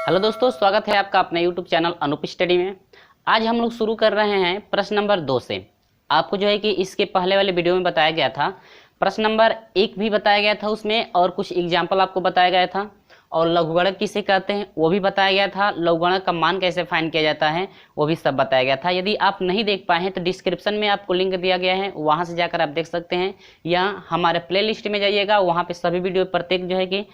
Hello दोस्तों, स्वागत है आपका अपने यूट्यूब चैनल अनूप स्टडी में। आज हम लोग शुरू कर रहे हैं प्रश्न नंबर 2 से। आपको जो है कि इसके पहले वाले वीडियो में बताया गया था, प्रश्न नंबर 1 भी बताया गया था उसमें, और कुछ एग्जाम्पल आपको बताया गया था, और लघुगणक किसे कहते हैं वो भी बताया गया था, लघुगणक का मान कैसे फाइंड किया जाता है वो भी सब बताया गया था। यदि आप नहीं देख पाए हैं तो डिस्क्रिप्शन में आपको लिंक दिया गया है, वहाँ से जाकर आप देख सकते हैं, या हमारे प्ले लिस्ट में जाइएगा, वहाँ पे सभी वीडियो प्रत्येक जो है कि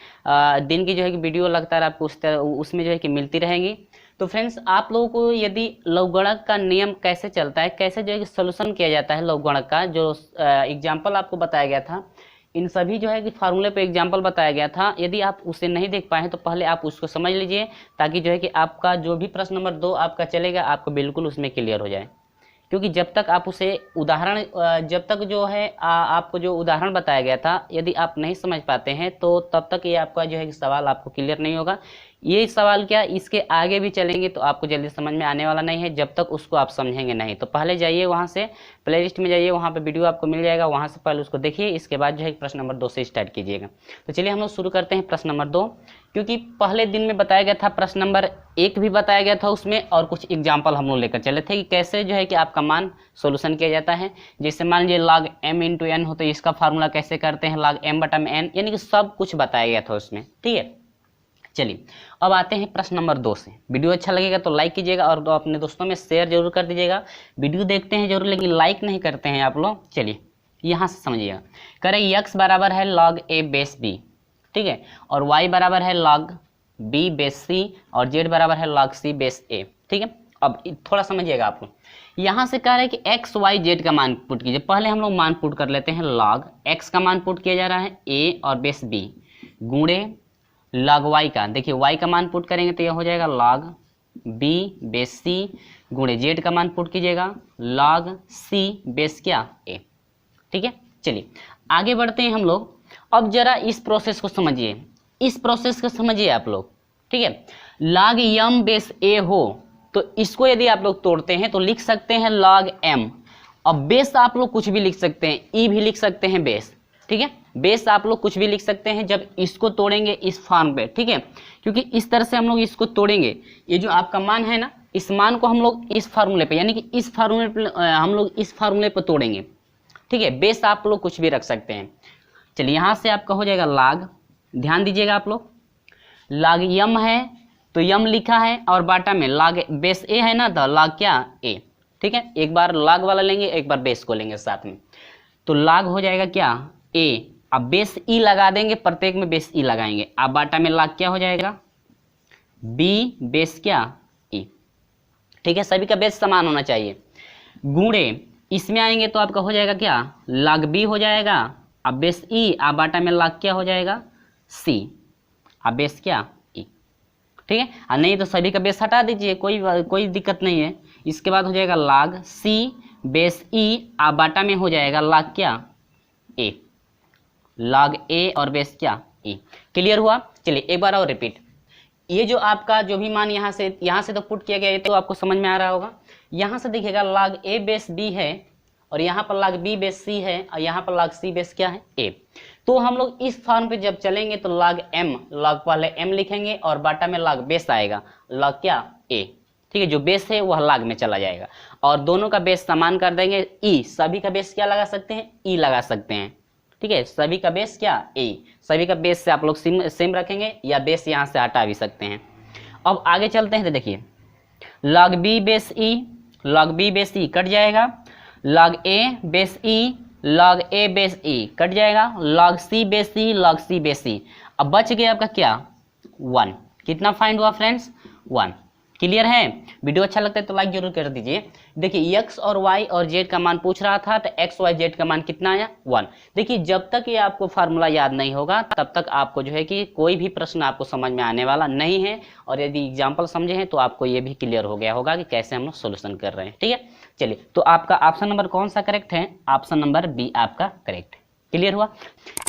दिन की जो है कि वीडियो लगातार आपको उसमें जो है कि मिलती रहेंगी। तो फ्रेंड्स, आप लोगों को यदि लघुगणक का नियम कैसे चलता है, कैसे जो है कि सोल्यूशन किया जाता है लघुगणक का, जो एग्जाम्पल आपको बताया गया था, इन सभी जो है कि फार्मूले पे एग्जाम्पल बताया गया था। यदि आप उसे नहीं देख पाए हैं तो पहले आप उसको समझ लीजिए, ताकि जो है कि आपका जो भी प्रश्न नंबर 2 आपका चलेगा आपको बिल्कुल उसमें क्लियर हो जाए। क्योंकि जब तक आप उसे उदाहरण जब तक जो है आपको जो उदाहरण बताया गया था, यदि आप नहीं समझ पाते हैं तो तब तक ये आपका जो है कि सवाल आपको क्लियर नहीं होगा। ये सवाल क्या, इसके आगे भी चलेंगे तो आपको जल्दी समझ में आने वाला नहीं है जब तक उसको आप समझेंगे नहीं। तो पहले जाइए वहाँ से प्ले लिस्ट में जाइए, वहाँ पे वीडियो आपको मिल जाएगा, वहाँ से पहले उसको देखिए, इसके बाद जो है प्रश्न नंबर 2 से स्टार्ट कीजिएगा। तो चलिए हम लोग शुरू करते हैं प्रश्न नंबर 2। क्योंकि पहले दिन में बताया गया था, प्रश्न नंबर 1 भी बताया गया था उसमें, और कुछ एग्जाम्पल हम लोग लेकर चले थे कि कैसे जो है कि आपका मान सोल्यूशन किया जाता है। जैसे मान लीजिए log m इंटू एन हो तो इसका फार्मूला कैसे करते हैं, log m बटा में n, यानी कि सब कुछ बताया गया था उसमें। ठीक है, चलिए अब आते हैं प्रश्न नंबर 2 से। वीडियो अच्छा लगेगा तो लाइक कीजिएगा और अपने दोस्तों में शेयर जरूर कर दीजिएगा। वीडियो देखते हैं जरूर लेकिन लाइक नहीं करते हैं आप लोग। चलिए यहाँ से समझिएगा, करें x बराबर है log a बेस b, ठीक है, और y बराबर है log b बेस c, और z बराबर है log c बेस a। ठीक है, अब थोड़ा समझिएगा आप लोग। यहाँ से कह रहे हैं कि x y z का मान पुट कीजिए। पहले हम लोग मान पुट कर लेते हैं। log x का मान पुट किया जा रहा है a और बेस b, गुणे log y का, देखिए y का मान पुट करेंगे तो यह हो जाएगा log b बेस c, गुणे z का मान पुट कीजिएगा log c बेस क्या a। ठीक है, चलिए आगे बढ़ते हैं हम लोग। अब जरा इस प्रोसेस को समझिए, इस प्रोसेस को समझिए आप लोग। ठीक है, log m बेस a हो तो इसको यदि आप लोग तोड़ते हैं तो लिख सकते हैं log m, और बेस आप लोग कुछ भी लिख सकते हैं, e भी लिख सकते हैं बेस। ठीक है, बेस आप लोग कुछ भी लिख सकते हैं जब इसको तोड़ेंगे इस फॉर्म पे। ठीक है, क्योंकि इस तरह से हम लोग इसको तोड़ेंगे, ये जो आपका मान है ना, इस मान को हम लोग इस फार्मूले पे, यानी कि इस फार्मूले पे हम लोग इस फार्मूले पे तोड़ेंगे। ठीक है, बेस आप लोग कुछ भी रख सकते हैं। चलिए यहाँ से आपका हो जाएगा log, ध्यान दीजिएगा आप लोग, log m है तो m लिखा है, और बाटा में log बेस a है ना, तो log क्या a। ठीक है, एक बार log वाला लेंगे, एक बार बेस को लेंगे साथ में, तो log हो जाएगा क्या a, अब बेस e लगा देंगे, प्रत्येक में बेस e लगाएंगे, अब बाटा में log क्या हो जाएगा b बेस क्या e। ठीक है, सभी का बेस समान होना चाहिए, गुणे इसमें आएंगे तो आपका हो जाएगा क्या log b हो जाएगा, अब बेस e, अब बाटा में log क्या हो जाएगा c, अब बेस क्या e। ठीक है, और नहीं तो सभी का बेस हटा दीजिए, कोई दिक्कत नहीं है। इसके बाद हो जाएगा log c बेस e, अब बाटा में हो जाएगा log क्या a, log a और बेस क्या e। क्लियर हुआ? चलिए एक बार और रिपीट। ये जो आपका जो भी मान यहाँ से तो पुट किया गया, ये तो आपको समझ में आ रहा होगा। यहाँ से देखिएगा log a बेस b है, और यहाँ पर log b बेस c है, और यहाँ पर log c बेस क्या है a। तो हम लोग इस फॉर्म पे जब चलेंगे तो log m, log पहले m लिखेंगे और बाटा में log बेस आएगा, log क्या a। ठीक है, जो बेस है वह log में चला जाएगा, और दोनों का बेस समान कर देंगे e, सभी का बेस क्या लगा सकते हैं e लगा सकते हैं। ठीक है, सभी का बेस क्या a, सभी का बेस से आप लोग सेम रखेंगे, या बेस यहाँ से हटा भी सकते हैं। अब आगे चलते हैं तो देखिए log b base e, log b base e cut जाएगा, log a base e, log a base e cut जाएगा, log c base e, log c base e। अब बच गया आपका क्या 1। कितना फाइंड हुआ फ्रेंड्स 1। क्लियर है? वीडियो अच्छा लगता है तो लाइक जरूर कर दीजिए। देखिए x और y और z का मान पूछ रहा था, तो x y z का मान कितना आया 1। देखिए जब तक ये आपको फार्मूला याद नहीं होगा तब तक आपको जो है कि कोई भी प्रश्न आपको समझ में आने वाला नहीं है, और यदि एग्जाम्पल समझे हैं तो आपको ये भी क्लियर हो गया होगा कि कैसे हम लोग सोल्यूशन कर रहे हैं। ठीक है, चलिए तो आपका ऑप्शन नंबर कौन सा करेक्ट है? ऑप्शन नंबर बी आपका करेक्ट है। क्लियर हुआ?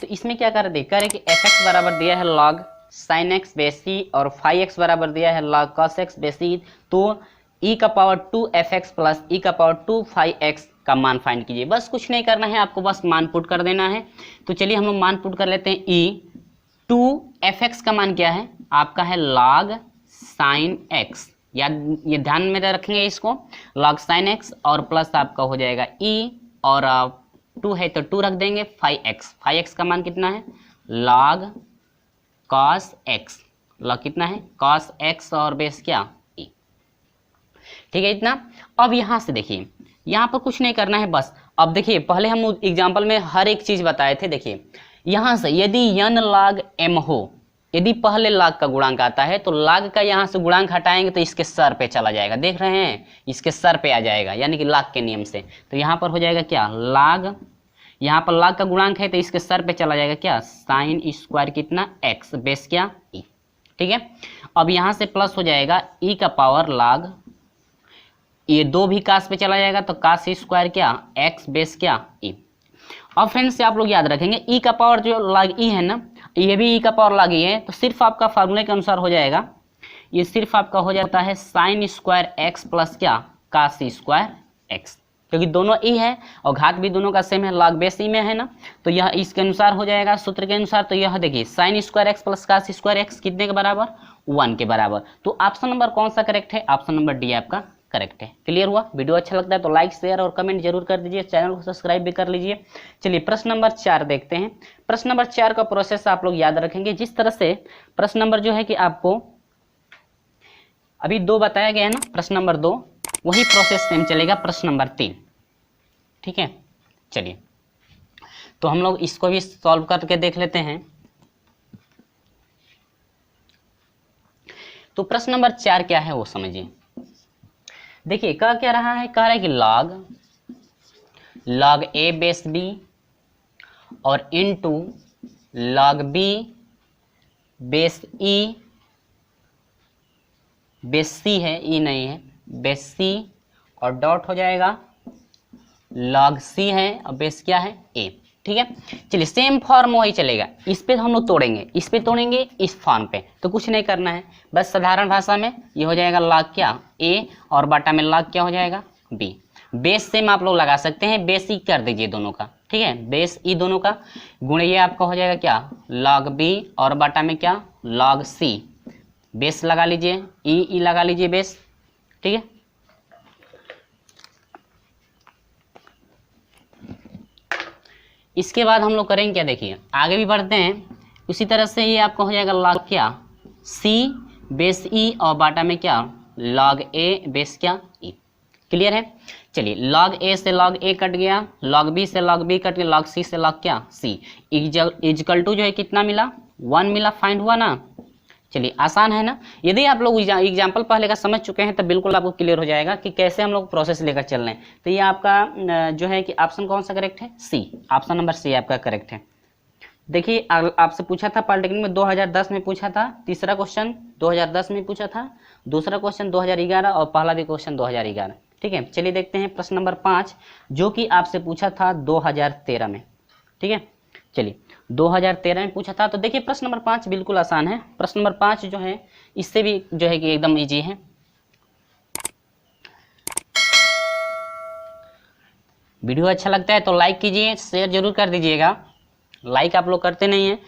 तो इसमें क्या कर दे कि fx बराबर दिया है log sin x base c, और फाई x बराबर दिया है log cos x base c, तो e का पावर 2 fx प्लस e का पावर 2 फाई x का मान फाइंड कीजिए। बस कुछ नहीं करना है, आपको बस मान पुट कर देना है। तो चलिए हम लोग मान पुट कर लेते हैं। e 2 fx का मान क्या है आपका है log साइन एक्स, या ये ध्यान में रखेंगे इसको, लॉग साइन एक्स और प्लस आपका हो जाएगा ई, और 2 है तो 2 रख देंगे, 5x, 5x का मान कितना है, लॉग कॉस एक्स, लॉग कितना है कॉस एक्स और बेस क्या ई। ठीक है इतना। अब यहाँ से देखिए, यहाँ पर कुछ नहीं करना है बस। अब देखिए पहले हम एग्जाम्पल में हर एक चीज बताए थे, देखिए यहाँ से यदि n log m हो, यदि पहले लाग का गुणांक आता है तो लाग का यहाँ से गुणांक हटाएंगे तो इसके सर पे चला जाएगा, देख रहे हैं, इसके सर पे आ जाएगा, यानी कि लाग के नियम से। तो यहाँ पर हो जाएगा क्या, लाग, यहाँ पर लाग का गुणांक है तो इसके सर पे चला जाएगा क्या, साइन स्क्वायर कितना x बेस क्या ई। ठीक है, अब यहाँ से प्लस हो जाएगा ई का पावर लाग, ये 2 भी कास पे चला जाएगा तो कास स्क्वायर क्या x बेस क्या ई। अब फ्रेंड्स से आप लोग याद रखेंगे ई का पावर जो लाग ई है ना, ये भी ई का पावर लाग ई है, तो सिर्फ आपका फार्मूले के अनुसार हो जाएगा, ये सिर्फ आपका हो जाता है साइन स्क्वायर एक्स प्लस क्या कास स्क्वायर एक्स, क्योंकि दोनों ई है और घात भी दोनों का सेम है, लाग बेस ई में है ना, तो यह इसके अनुसार हो जाएगा सूत्र के अनुसार। तो यह देखिए sine square x plus cos square x कितने के बराबर, 1 के बराबर। तो ऑप्शन नंबर कौन सा करेक्ट है, ऑप्शन नंबर डी आपका करेक्ट है। क्लियर हुआ? वीडियो अच्छा लगता है तो लाइक शेयर और कमेंट जरूर कर दीजिए, चैनल को सब्सक्राइब भी कर लीजिए। चलिए प्रश्न नंबर 4 देखते हैं। प्रश्न नंबर 4 का प्रोसेस आप लोग याद रखेंगे, जिस तरह से प्रश्न नंबर जो है कि आपको अभी 2 बताया गया है ना, प्रश्न नंबर 2, वही प्रोसेस सेम चलेगा प्रश्न नंबर 3। ठीक है, चलिए तो हम लोग इसको भी सॉल्व करके देख लेते हैं। तो प्रश्न नंबर 4 क्या है वो समझिए। देखिए कह क्या रहा है, कह रहा है कि लॉग ए बेस बी और इनटू लॉग बी बेस ई, बेस सी है, ई नहीं है, बेस सी, और डॉट हो जाएगा लॉग सी है और बेस क्या है ए। ठीक है, चलिए सेम फॉर्म वही चलेगा, इस पे हम लोग तोड़ेंगे, इस पे तोड़ेंगे, इस फॉर्म पे, तो कुछ नहीं करना है, बस साधारण भाषा में ये हो जाएगा लॉग क्या ए और बाटा में लॉग क्या हो जाएगा बी। बेस सेम आप लोग लगा सकते हैं, बेस ई कर दीजिए दोनों का। ठीक है, बेस ई दोनों का गुण ये आपका हो जाएगा क्या लॉग बी और बाटा में क्या लॉग सी, बेस लगा लीजिए, ई लगा लीजिए बेस। ठीक है, इसके बाद हम लोग करेंगे क्या, देखिए आगे भी बढ़ते हैं, उसी तरह से ये आपका हो जाएगा लॉग क्या सी बेस ई और बाटा में क्या लॉग ए बेस क्या ई। क्लियर है? चलिए लॉग ए से लॉग ए कट गया, लॉग बी से लॉग बी कट गया, लॉग सी से लॉग क्या सी, इक्वल टू जो है कितना मिला 1 मिला, फाइंड हुआ ना। चलिए आसान है ना, यदि आप लोग एग्जाम्पल पहले का समझ चुके हैं तो बिल्कुल आपको क्लियर हो जाएगा कि कैसे हम लोग प्रोसेस लेकर चल रहे हैं। तो ये आपका जो है कि ऑप्शन कौन सा करेक्ट है, सी, ऑप्शन नंबर सी आपका करेक्ट है। देखिए आपसे पूछा था पॉलिटेक्निक में 2010 में पूछा था, तीसरा क्वेश्चन 2010 में पूछा था, दूसरा क्वेश्चन 2011 और पहला भी क्वेश्चन 2011। ठीक है, चलिए देखते हैं प्रश्न नंबर 5 जो कि आपसे पूछा था 2013 में। ठीक है, चलिए 2013 में पूछा था। तो देखिए प्रश्न नंबर 5 बिल्कुल आसान है, प्रश्न नंबर 5 जो है इससे भी जो है कि एकदम इजी है। वीडियो अच्छा लगता है तो लाइक कीजिए, शेयर जरूर कर दीजिएगा, लाइक आप लोग करते नहीं हैं,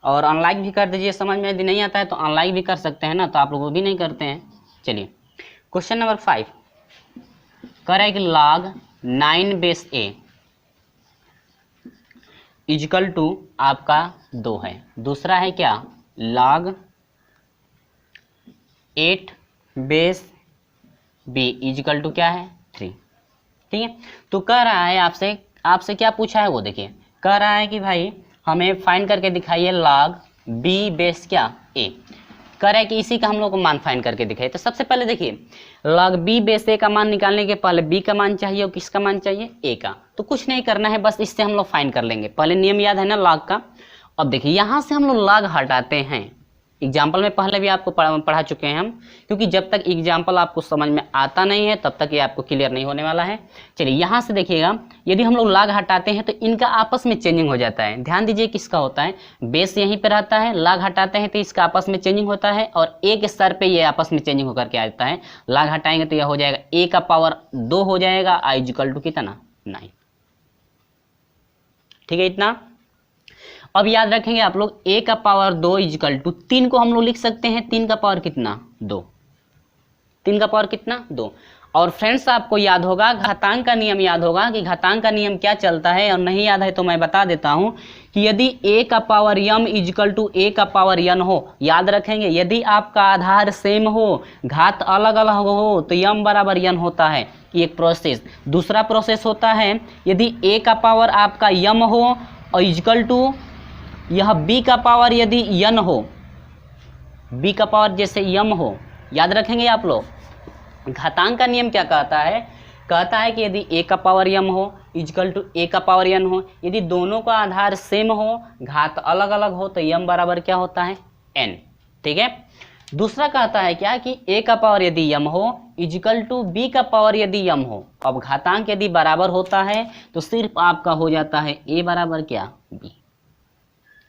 और अनलाइक भी कर दीजिए, समझ में यदि नहीं आता है तो अनलाइक भी कर सकते हैं ना, तो आप लोग वो भी नहीं करते हैं। चलिए क्वेश्चन नंबर 5 कह रहा है कि log 9 base a equal to आपका 2 है, दूसरा है क्या log 8 base b equal to क्या है 3। ठीक है, तो कह रहा है आपसे क्या पूछा है वो देखिए, कह रहा है कि भाई हमें फाइंड करके दिखाइए लॉग बी बेस क्या ए, कह रहा है कि इसी का हम लोग को मान फाइंड करके दिखाइए। तो सबसे पहले देखिए लॉग बी बेस ए का मान निकालने के पहले बी का मान चाहिए और किसका मान चाहिए ए का, तो कुछ नहीं करना है, बस इससे हम लोग फाइंड कर लेंगे। पहले नियम याद है ना लॉग का। अब देखिए यहाँ से हम लोग लॉग हटाते हैं, एग्जाम्पल में पहले भी आपको पढ़ा चुके हैं हम, क्योंकि जब तक एग्जाम्पल आपको समझ में आता नहीं है तब तक ये आपको क्लियर नहीं होने वाला है। चलिए यहाँ से देखिएगा, यदि हम लोग लॉग हटाते हैं तो इनका आपस में चेंजिंग हो जाता है। ध्यान दीजिए किसका होता है, बेस यहीं पे रहता है, लॉग हटाते हैं तो इसका आपस में चेंजिंग होता है, और ए के स्तर पे ये आपस में चेंजिंग होकर के आता है। लॉग हटाएंगे तो यह हो जाएगा ए का पावर 2 हो जाएगा, आई इक्वल टू कितना 9। ठीक है इतना। अब याद रखेंगे आप लोग a का पावर 2 इक्वल टू 3 को हम लोग लिख सकते हैं, 3 का पावर कितना 2। 3 का पावर कितना 2। और फ्रेंड्स आपको याद होगा घातांक का नियम याद होगा कि घातांक का नियम क्या चलता है, और नहीं याद है तो मैं बता देता हूं कि यदि a का power m equal to a का पावर n हो, याद रखेंगे यदि आपका आधार सेम हो घात अलग अलग हो तो m बराबर n होता है, एक प्रोसेस। दूसरा प्रोसेस होता है यदि a का पावर आपका m हो और इजिकल टू यह b का पावर यदि n हो, b का पावर जैसे m हो, याद रखेंगे आप लोग। घातांक का नियम क्या कहता है, कहता है कि यदि a का पावर m हो इजिकल टू a का पावर n हो, यदि दोनों का आधार सेम हो घात अलग अलग हो तो m बराबर क्या होता है n। ठीक है। दूसरा कहता है क्या कि a का पावर यदि m हो इजिकल टू b का पावर यदि m हो। अब घातांक यदि बराबर होता है तो सिर्फ आपका हो जाता है a बराबर क्या b।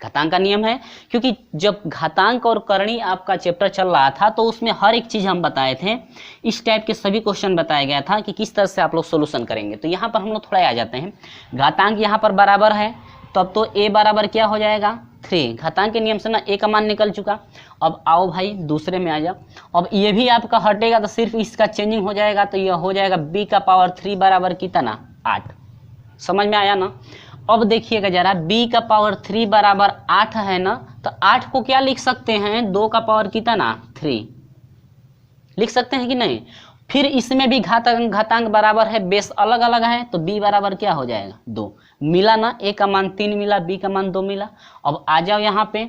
घातांक का नियम है, क्योंकि जब घातांक और करणी आपका चैप्टर चल रहा था तो उसमें हर एक चीज हम बताए थे, इस टाइप के सभी क्वेश्चन बताया गया था कि किस तरह से आप लोग सोल्यूशन करेंगे। तो यहाँ पर हम लोग थोड़ा आ जाते हैं, घातांक यहाँ पर बराबर है तो अब तो a बराबर क्या हो जाएगा 3। घातांक के नियम से ना a का मान निकल चुका। अब आओ भाई दूसरे में आ जाओ, अब ये भी आपका हटेगा तो सिर्फ इसका चेंजिंग हो जाएगा, तो यह हो जाएगा b का पावर 3 बराबर कितना 8। समझ में आया ना। अब देखिएगा जरा b का पावर 3 बराबर 8 है ना, तो 8 को क्या लिख सकते हैं 2 का पावर कितना 3 लिख सकते हैं कि नहीं। फिर इसमें भी घातांक बराबर है, बेस अलग अलग है, तो b बराबर क्या हो जाएगा 2 मिला ना, a का मान 3 मिला, b का मान 2 मिला। अब आ जाओ यहाँ पे,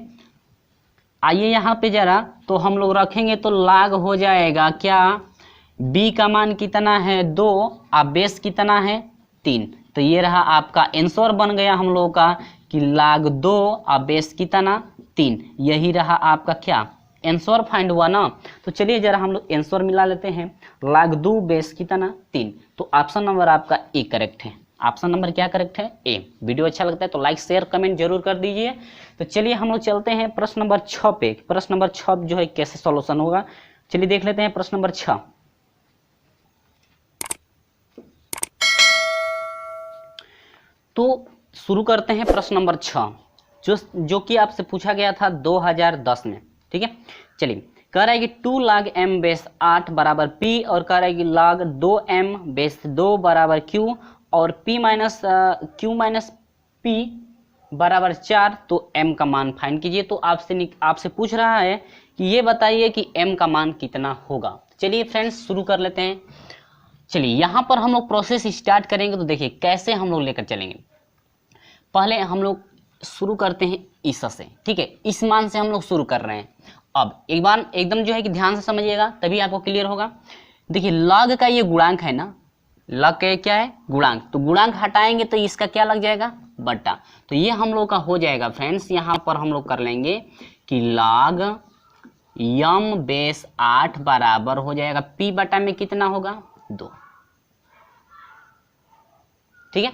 आइए यहाँ पे जरा, तो हम लोग रखेंगे तो लाग हो जाएगा क्या, b का मान कितना है 2 और बेस कितना है 3। तो ये रहा आपका आंसर बन गया हम लोगों का कि लाग 2 और बेस कितना 3। यही रहा आपका क्या आंसर फाइंड हुआ ना। तो चलिए जरा हम लोग आंसर मिला लेते हैं, लाग 2 बेस कितना 3। तो ऑप्शन नंबर आपका ए करेक्ट है। ऑप्शन नंबर क्या करेक्ट है ए। वीडियो अच्छा लगता है तो लाइक शेयर कमेंट जरूर कर दीजिए। तो चलिए हम लोग चलते हैं प्रश्न नंबर 6 पे। प्रश्न नंबर 6 जो है कैसे सॉल्यूशन होगा, चलिए देख लेते हैं प्रश्न नंबर 6। तो शुरू करते हैं प्रश्न नंबर 6 जो कि आपसे पूछा गया था 2010 में। ठीक है, चलिए कह रहा है कि 2 log m बेस 8 बराबर p, और कह रहा है कि log 2m बेस 2 बराबर q, और p minus q minus p बराबर 4। तो m का मान फाइंड कीजिए। तो आपसे पूछ रहा है कि ये बताइए कि m का मान कितना होगा। चलिए फ्रेंड्स शुरू कर लेते हैं। चलिए यहाँ पर हम लोग प्रोसेस स्टार्ट करेंगे, तो देखिए कैसे हम लोग लेकर चलेंगे। पहले हम लोग शुरू करते हैं इस से, ठीक है, इस मान से हम लोग शुरू कर रहे हैं। अब एक बार एकदम जो है कि ध्यान से समझिएगा तभी आपको क्लियर होगा। देखिए लॉग का ये गुणांक है ना, लॉग का क्या है गुणांक, तो गुणांक हटाएंगे तो इसका क्या लग जाएगा बट्टा। तो ये हम लोग का हो जाएगा फ्रेंड्स, यहाँ पर हम लोग कर लेंगे कि लॉग m बेस 8 बराबर हो जाएगा p बटा में कितना होगा 2। ठीक है,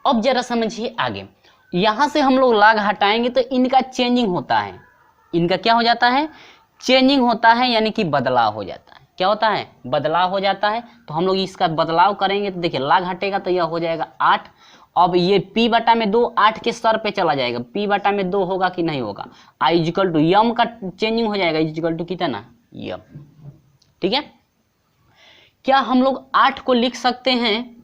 अब जरा समझिए आगे, यहां से हम लोग लॉग हटाएंगे तो इनका चेंजिंग होता है, इनका क्या हो जाता है चेंजिंग होता है, यानी कि बदलाव हो जाता है। क्या होता है बदलाव हो जाता है। तो हम लोग इसका बदलाव करेंगे तो देखिए लॉग हटेगा तो यह हो जाएगा 8। अब ये p बटा में 2 8 के सर पे चला जाएगा, p बटा में 2 होगा कि नहीं होगा, आई इजिकल टू यम का चेंजिंग हो जाएगा इजिकल टू कितना यम। ठीक है, क्या हम लोग 8 को लिख सकते हैं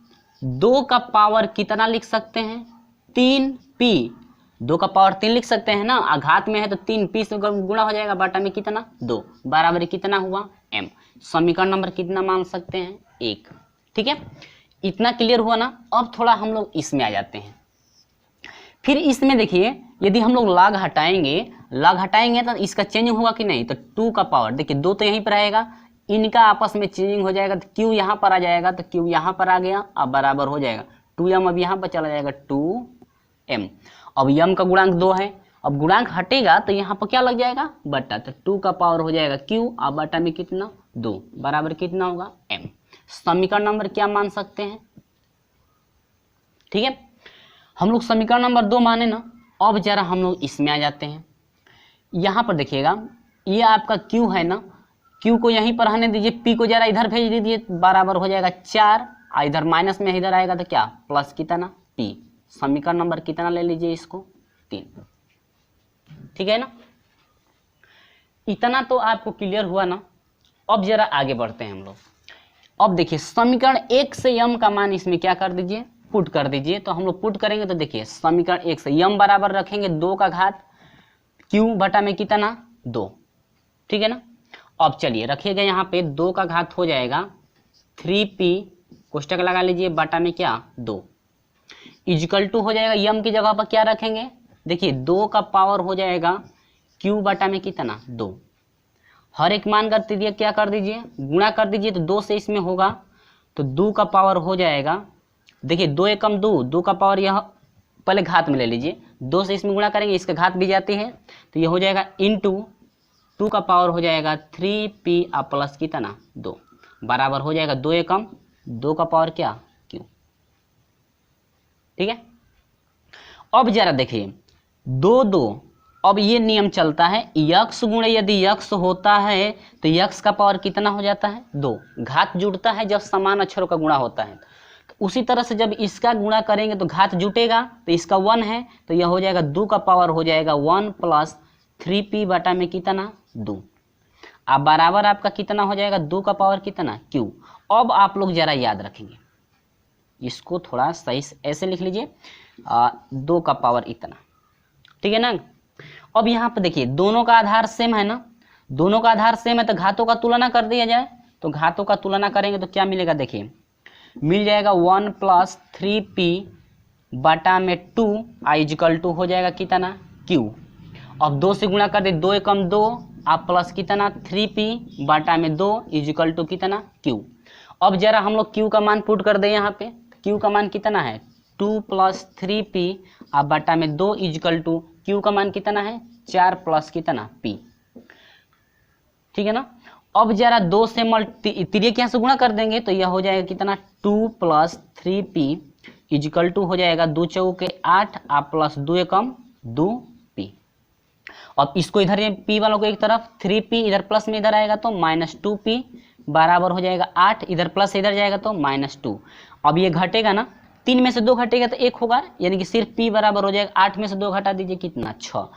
2 का पावर कितना लिख सकते हैं 3p, 2 का पावर 3 लिख सकते हैं ना, आघात में है तो 3p से गुणा हो जाएगा बटा में कितना 2 बराबर कितना हुआ m। समीकरण नंबर कितना मान सकते हैं 1। ठीक है, इतना क्लियर हुआ ना। अब थोड़ा हम लोग इसमें आ जाते हैं। फिर इसमें देखिए यदि हम लोग लॉग हटाएंगे तो इसका चेंजिंग होगा कि नहीं, तो 2 का पावर देखिए 2 तो यहीं पर आएगा, इनका आपस में चेंजिंग हो जाएगा तो q यहाँ पर आ जाएगा, तो q यहाँ पर आ गया, अब बराबर हो जाएगा 2m, अब यहाँ पर चला जाएगा 2m। अब m का गुणांक 2 है, अब गुणांक हटेगा तो यहाँ पर क्या लग जाएगा बटा, तो 2 का पावर हो जाएगा q, अब बटा में कितना 2 बराबर कितना होगा m। समीकरण नंबर क्या मान सकते हैं। ठीक है, हम लोग समीकरण नंबर 2 माने ना। अब जरा हम लोग इसमें आ जाते हैं। यहाँ पर देखिएगा ये आपका q है ना, q को यहीं पर रहने दीजिए, p को जरा इधर भेज दीजिए, बराबर हो जाएगा 4, और इधर माइनस में इधर आएगा तो क्या प्लस कितना p। समीकरण नंबर कितना ले लीजिए इसको 3। ठीक है ना, इतना तो आपको क्लियर हुआ ना। अब जरा आगे बढ़ते हैं हम लोग। अब देखिए समीकरण 1 से यम का मान इसमें क्या कर दीजिए, पुट कर दीजिए। तो हम लोग पुट करेंगे तो देखिए समीकरण 1 से यम बराबर रखेंगे 2 का घात क्यू बटा में कितना 2, ठीक है ना। अब चलिए रखिएगा यहाँ पे 2 का घात हो जाएगा 3p कोष्टक लगा लीजिए बटा में क्या 2 इजकल टू हो जाएगा यम की जगह पर क्या रखेंगे, देखिए 2 का पावर हो जाएगा क्यू बटा में कितना 2, हर एक मान कर दीजिए क्या कर दीजिए गुणा कर दीजिए। तो 2 से इसमें होगा तो 2 का पावर हो जाएगा, देखिए 2 एकम 2, 2 का पावर यह पहले घात में ले लीजिए, 2 से इसमें गुणा करेंगे इसका घात भी जाती है तो ये हो जाएगा इंटू 2 का पावर हो जाएगा 3p प्लस कितना 2 बराबर हो जाएगा 2 एकम 2 का पावर क्या क्यू, ठीक है। अब जरा देखिए 2 2, अब ये नियम चलता है यक्स गुणे यदि यक्स होता है तो यक्स का पावर कितना हो जाता है 2, घात जुड़ता है जब समान अक्षरों का गुणा होता है। तो उसी तरह से जब इसका गुणा करेंगे तो घात जुटेगा, तो इसका 1 है तो यह हो जाएगा 2 का पावर हो जाएगा 1 प्लस 3p बटा में कितना 2, अब बराबर आपका कितना हो जाएगा 2 का पावर कितना q। अब आप लोग जरा याद रखेंगे इसको थोड़ा सही ऐसे लिख लीजिए 2 का पावर इतना, ठीक है ना। अब यहाँ पे देखिए दोनों का आधार सेम है ना, दोनों का आधार सेम है तो घातों का तुलना कर दिया जाए। तो घातों का तुलना करेंगे तो क्या मिलेगा, देखिए मिल जाएगा 1 प्लस 3p बटा में 2 इजकल टू हो जाएगा कितना q। अब 2 से गुणा कर दे 2 एकम 2 आप प्लस कितना 3p बटा में 2 इजकल टू कितना q। अब जरा हम लोग q का मान पुट कर दे यहाँ पे, q का मान कितना है 2 प्लस 3p आप बटा में 2 इजकल टू q का मान कितना है 4 प्लस कितना p, ठीक है ना। अब जरा 2 से तिर्यक यहाँ से गुणा कर देंगे तो यह हो जाएगा कितना 2 प्लस 3p इजकल टू हो जाएगा 2 चौके 8 आप प्लस 2 एकम 2p। अब इसको इधर p वालों को एक तरफ 3p इधर प्लस में इधर आएगा तो माइनस 2p बराबर हो जाएगा 8, इधर प्लस इधर जाएगा तो माइनस 2। अब ये घटेगा ना, 3 में से 2 घटेगा तो 1 होगा, यानी कि सिर्फ p बराबर हो जाएगा 8 में से 2 घटा दीजिए कितना 6।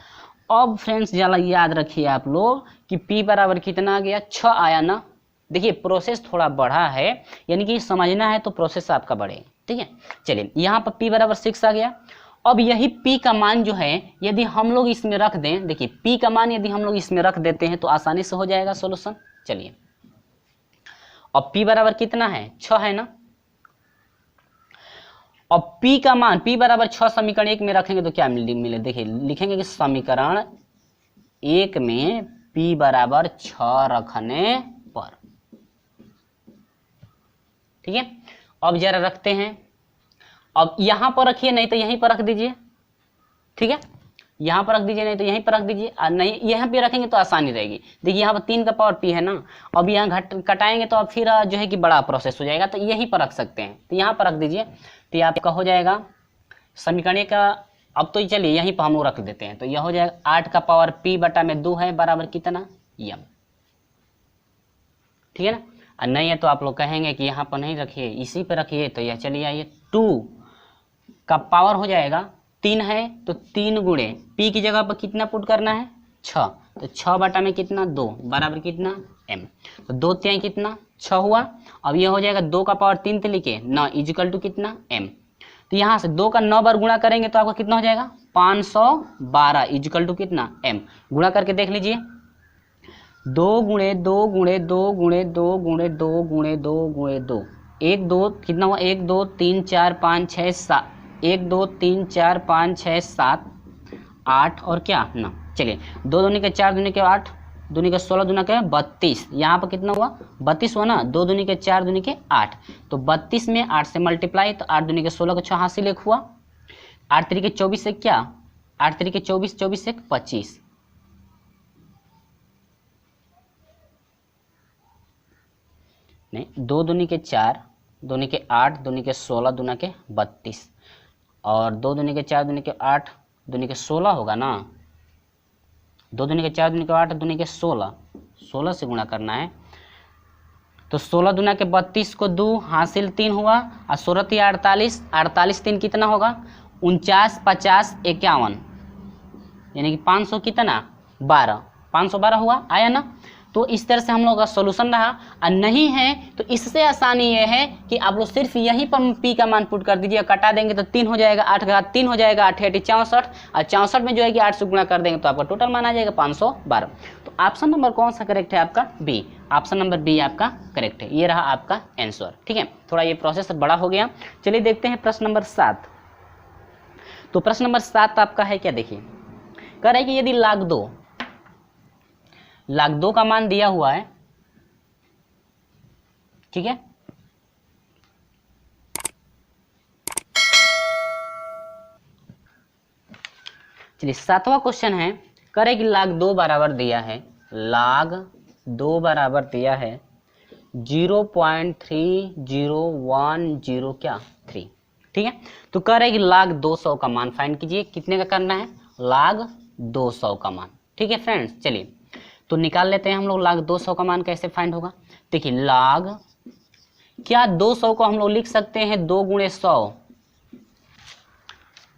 अब फ्रेंड्स जरा याद रखिए आप लोग कि p बराबर कितना आ गया 6 आया ना। देखिए प्रोसेस थोड़ा बढ़ा है, यानी कि समझना है तो प्रोसेस आपका बढ़ेगा, ठीक है। चलिए यहाँ पर p बराबर 6 आ गया। अब यही p का मान जो है यदि हम लोग इसमें रख दें, देखिए p का मान यदि हम लोग इसमें रख देते हैं तो आसानी से हो जाएगा सोल्यूशन। चलिए अब p बराबर कितना है 6 है ना। अब p का मान p बराबर 6 समीकरण 1 में रखेंगे तो क्या मिले, देखिए लिखेंगे कि समीकरण 1 में p बराबर 6 रखने पर, ठीक है। अब जरा रखते हैं, अब यहां पर रखिए नहीं तो यहीं पर रख दीजिए, ठीक है। यहाँ पर रख दीजिए नहीं तो यहीं पर रख दीजिए, और नहीं यहाँ पे रखेंगे तो आसानी रहेगी। देखिए यहाँ पर 3 का पावर p है ना, अब यहाँ कटाएंगे तो अब फिर जो है कि बड़ा प्रोसेस हो जाएगा, तो यहीं पर रख सकते हैं तो यहाँ पर रख दीजिए। तो ये आपका हो जाएगा समीकरण का, अब तो चलिए यहीं पर हम लोग रख देते हैं तो यह हो जाएगा 8 का पावर p बटा में 2 है बराबर कितना m, ठीक है ना। और नहीं है तो आप लोग कहेंगे कि यहाँ पर नहीं रखिए इसी पर रखिए, तो यह चलिए आइए 2 का पावर हो जाएगा 3 है तो 3 गुणे p की जगह पर कितना पुट करना है 6, तो 6 बटा में कितना 2 बराबर कितना m, तो 2 3 कितना 6 हुआ। अब यह हो जाएगा 2 का पावर 3 तो लिखे 9 इजकल टू कितना m, तो यहाँ से 2 का 9 बार गुणा करेंगे तो आपका कितना हो जाएगा 512 इजकल टू कितना m। गुणा करके देख लीजिए 2 गुणे 2 गुणे 2 गुणे 2 गुणे 2 गुणे 2 गुणे 2 1 2 कितना हुआ 1 2 3 4 5 6 7 1 2 3 4 5 6 7 8 और क्या 9। चलिए 2 दूनी के 4 दूनी के 8 दूनी के 16 दूनी के 32, यहाँ पर कितना हुआ 32 हुआ ना, 2 दूनी के 4 दूनी के 8, तो 32 में 8 से मल्टीप्लाई तो 8 दूनी के 16 को 6 हासिल 1 हुआ, 8 तरीके 24 से क्या 8 तरीके 24 24 से 25, नहीं 2 दूनी के 4 दूनी के 8 दूनी के 16 दूना के 32 और 2 दूनी के 4 दूनी के 8 दूनी के 16 होगा ना, 2 दूनी के 4 दूनी के 8 दूनी के 16 से गुणा करना है, तो 16 दूना के 32 को 2 हासिल 3 हुआ और 16 3 48 48 3 कितना होगा 49 50 51, यानी कि 500 कितना 12 512 हुआ आया ना। तो इस तरह से हम लोग का सोल्यूशन रहा। और नहीं है तो इससे आसानी ये है कि आप लोग सिर्फ यहीं पर पी का मान पुट कर दीजिए, कटा देंगे तो 3 हो जाएगा, 8 का घात 3 हो जाएगा, 8 8 64, और 64 में जो है कि 8 से गुणा कर देंगे तो आपका टोटल मान आ जाएगा 512। तो ऑप्शन नंबर कौन सा करेक्ट है आपका? बी। ऑप्शन नंबर बी आपका करेक्ट है, ये रहा आपका आंसर। ठीक है, थोड़ा ये प्रोसेस बड़ा हो गया। चलिए देखते हैं प्रश्न नंबर 7। तो प्रश्न नंबर 7 आपका है क्या, देखिए कह रहा है कि यदि लाख दो का मान दिया हुआ है, ठीक है, चलिए 7वां क्वेश्चन है, कह रहे कि लाख 2 बराबर दिया है, लाख 2 बराबर दिया है 0.3010 क्या 3। ठीक है, तो कह रहे कि लाख 200 का मान फाइंड कीजिए। कितने का करना है? लाख 200 का मान। ठीक है फ्रेंड्स, चलिए तो निकाल लेते हैं हम लोग लाख 200 का मान कैसे फाइंड होगा। देखिए लाख क्या 200 को हम लोग लिख सकते हैं 2 गुणे 100।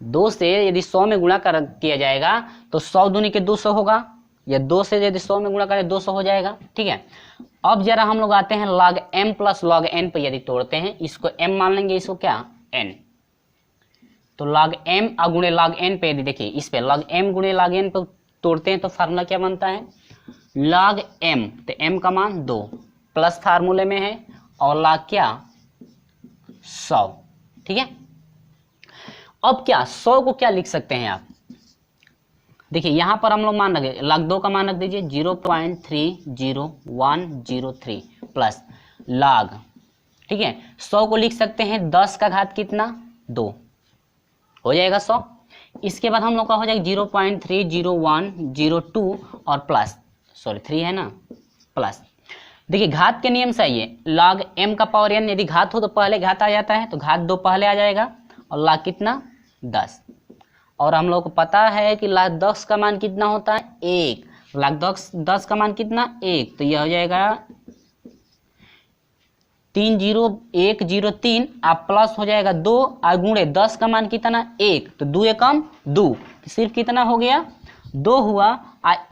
2 से यदि 100 में गुणा किया जाएगा तो 100 दूनी के 200 होगा, या 2 से यदि 100 में गुणा करें 200 हो जाएगा। ठीक है, अब जरा हम लोग आते हैं log m plus log n पे, यदि तोड़ते हैं इसको m मान लेंगे, इसको क्या n, तो log m गुणे log n पे यदि देखिए इस पे log m गुणे log n पे तोड़ते हैं तो फार्मूला क्या बनता है? log m, तो m का मान 2 प्लस फार्मूले में है, और log क्या 100। ठीक है, अब क्या 100 को क्या लिख सकते हैं आप? देखिए यहां पर हम लोग मान रखे लाख 2 का मान रख दीजिए 0.30103 प्लस लाख, ठीक है 100 को लिख सकते हैं 10 का घात कितना 2 हो जाएगा 100। इसके बाद हम लोग का हो जाएगा 0.30102 और प्लस 3 है ना, प्लस देखिए घात के नियम से आइए, log m का पावर n यदि घात हो तो पहले घात आ जाता है, तो घात 2 पहले आ जाएगा, और लाख कितना 10, और हम लोग को पता है कि लाख 10 का मान कितना होता है 1, लाख 10 का मान कितना 1, तो यह हो जाएगा 30103, आप प्लस हो जाएगा 2 और गुणे 10 का मान कितना 1, तो 2 एकम 2, तो सिर्फ कितना हो गया 2 हुआ।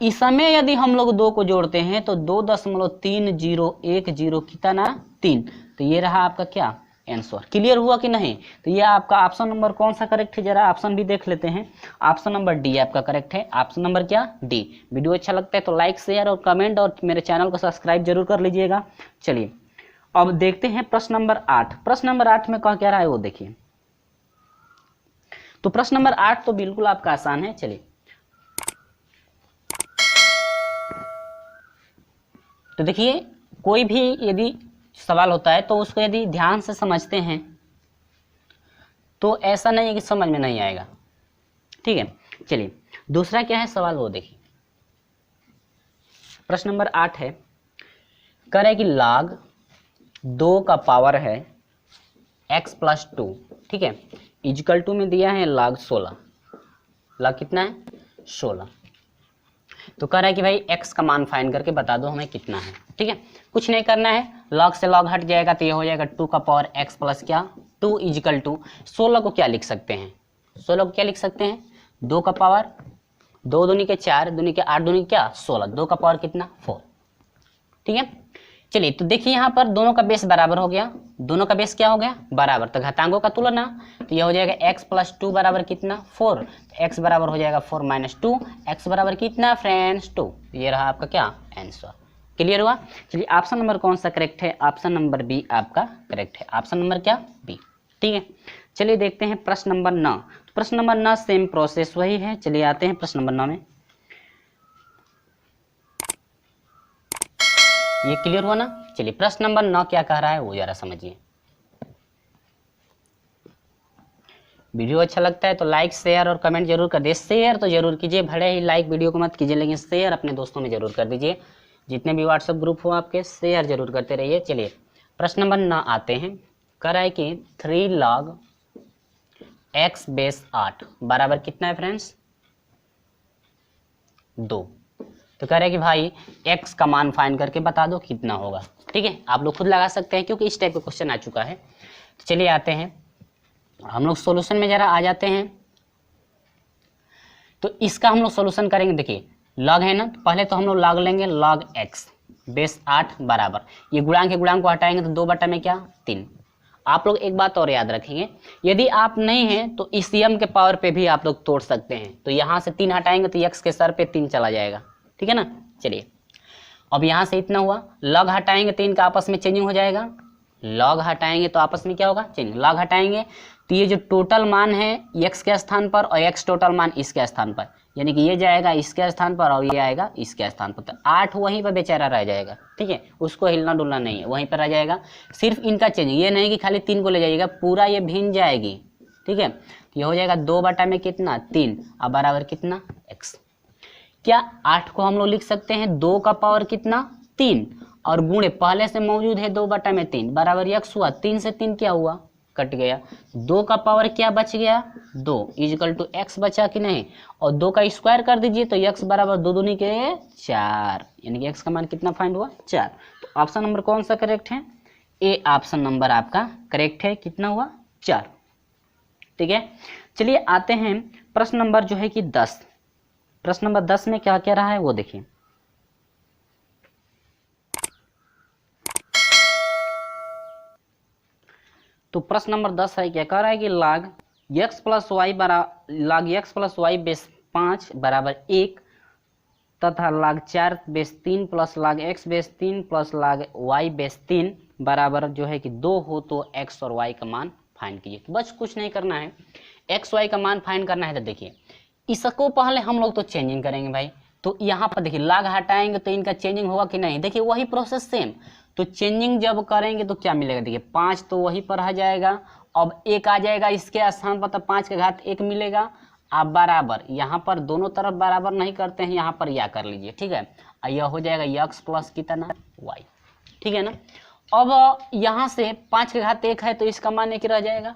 इसमें यदि हम लोग 2 को जोड़ते हैं तो 2.3010 कितना 3, तो ये रहा आपका क्या आंसर। क्लियर हुआ कि नहीं? तो ये आपका ऑप्शन नंबर कौन सा करेक्ट है, जरा ऑप्शन भी देख लेते हैं। ऑप्शन नंबर डी आपका करेक्ट है। ऑप्शन नंबर क्या डी। वीडियो अच्छा लगता है तो लाइक शेयर और कमेंट और मेरे चैनल को सब्सक्राइब जरूर कर लीजिएगा। चलिए अब देखते हैं प्रश्न नंबर 8। प्रश्न नंबर 8 में क्या रहा है वो देखिए। तो प्रश्न नंबर 8 तो बिल्कुल आपका आसान है। चलिए तो देखिए कोई भी यदि सवाल होता है तो उसको यदि ध्यान से समझते हैं तो ऐसा नहीं है कि समझ में नहीं आएगा। ठीक है, चलिए दूसरा क्या है सवाल वो देखिए। प्रश्न नंबर 8 है, कह रहा है कि log 2 का पावर है x प्लस 2, ठीक है, इजकल टू में दिया है log 16। log कितना है 16। तो कह रहा है कि भाई x का मान फाइंड करके बता दो हमें कितना है। ठीक है, कुछ नहीं करना है, log से log हट जाएगा तो ये हो जाएगा 2 का पावर x प्लस क्या 2 इजकल टू 16 को क्या लिख सकते हैं, 16 को क्या लिख सकते हैं 2 का पावर 2 दूनी के 4 दूनी के 8 दूनी क्या 16, 2 का पावर कितना 4। ठीक है, चलिए तो देखिए यहाँ पर दोनों का बेस बराबर हो गया, दोनों का बेस क्या हो गया बराबर, तो घातांकों का तुलना, तो यह हो जाएगा x प्लस 2 बराबर कितना 4, तो x बराबर हो जाएगा 4 माइनस 2, x बराबर कितना फ्रेंड्स 2। ये रहा आपका क्या आंसर। क्लियर हुआ? चलिए ऑप्शन नंबर कौन सा करेक्ट है, ऑप्शन नंबर बी आपका करेक्ट है। ऑप्शन नंबर क्या बी। ठीक है, चलिए देखते हैं प्रश्न नंबर 9। तो प्रश्न नंबर 9 सेम प्रोसेस वही है। चलिए आते हैं प्रश्न नंबर 9 में। ये क्लियर हुआ ना? चलिए प्रश्न नंबर 9 क्या कह रहा है वो जरा समझिए। वीडियो अच्छा लगता है तो लाइक शेयर और कमेंट जरूर कर दीजिए। शेयर तो जरूर कीजिए, भले ही लाइक वीडियो को मत कीजिए लेकिन शेयर अपने दोस्तों में जरूर कर दीजिए। जितने भी व्हाट्सएप ग्रुप हो आपके शेयर जरूर करते रहिए। चलिए प्रश्न नंबर 9 आते हैं। कह रहा है कि 3 log x बेस 8 बराबर कितना है फ्रेंड्स 2। तो कह रहे हैं कि भाई x का मान फाइंड करके बता दो कितना होगा। ठीक है, आप लोग खुद लगा सकते हैं क्योंकि इस टाइप का क्वेश्चन आ चुका है। तो चलिए आते हैं हम लोग सॉल्यूशन में जरा आ जाते हैं। तो इसका हम लोग सॉल्यूशन करेंगे। देखिए log है ना, तो पहले तो हम लोग log लेंगे log x, बेस 8 बराबर, ये गुणांक के गुणांक को हटाएंगे तो 2 बटा में क्या 3। आप लोग एक बात और याद रखेंगे, यदि आप नहीं हैं तो इस यम के पावर पे भी आप लोग तोड़ सकते हैं। तो यहाँ से 3 हटाएंगे तो x के सर पे 3 चला जाएगा, ठीक है ना। चलिए अब यहाँ से इतना हुआ, लॉग हटाएंगे तो इनका आपस में चेंजिंग हो जाएगा, लॉग हटाएंगे तो आपस में क्या होगा चेंजिंग, लॉग हटाएंगे तो ये जो टोटल मान है x के स्थान पर और x टोटल मान इसके स्थान पर, यानी कि ये जाएगा इसके स्थान पर और ये आएगा इसके स्थान पर, तो 8 वहीं पर बेचारा रह जाएगा, ठीक है, उसको हिलना डुलना नहीं है, वहीं पर रह जाएगा। सिर्फ इनका चेंजिंग, ये नहीं कि खाली 3 को ले जाइएगा, पूरा ये भिन्न जाएगी, ठीक है। तो ये हो जाएगा 2 बटा में कितना 3, अब बराबर कितना x। क्या 8 को हम लोग लिख सकते हैं 2 का पावर कितना 3 और गुणे पहले से मौजूद है 2 बटा में 3 बराबर x हुआ, 3 से 3 क्या हुआ कट गया, 2 का पावर क्या बच गया 2 इजिकल टू x बचा कि नहीं, और 2 का स्क्वायर कर दीजिए तो x बराबर 2 दूनी के 4, यानी कि x का मान कितना फाइंड हुआ 4। तो ऑप्शन नंबर कौन सा करेक्ट है, ए ऑप्शन नंबर आपका करेक्ट है, कितना हुआ 4, ठीक है। चलिए आते हैं प्रश्न नंबर जो है कि 10। प्रश्न नंबर 10 में क्या क्या रहा है वो देखिए। तो प्रश्न नंबर 10 है, क्या कह रहा है कि log x plus y base 5 बराबर 1 तथा log 4 बेस 3 प्लस log x बेस 3 प्लस log y बेस 3 बराबर जो है कि 2 हो तो x और y का मान फाइंड कीजिए। तो बस कुछ नहीं करना है, x y का मान फाइंड करना है। तो देखिए इसको पहले हम लोग तो चेंजिंग करेंगे भाई, तो यहाँ पर देखिए log हटाएंगे तो इनका चेंजिंग होगा कि नहीं, देखिए वही प्रोसेस सेम। तो चेंजिंग जब करेंगे तो क्या मिलेगा, देखिए 5 तो वहीं पर रह जाएगा, अब 1 आ जाएगा इसके स्थान पर, तो 5 के घात 1 मिलेगा। आप बराबर यहाँ पर दोनों तरफ बराबर नहीं करते हैं, यहाँ पर या कर लीजिए, ठीक है। यह हो जाएगा x प्लस कितना y, ठीक है ना। अब यहाँ से 5 के घात 1 है तो इसका मान एक रह जाएगा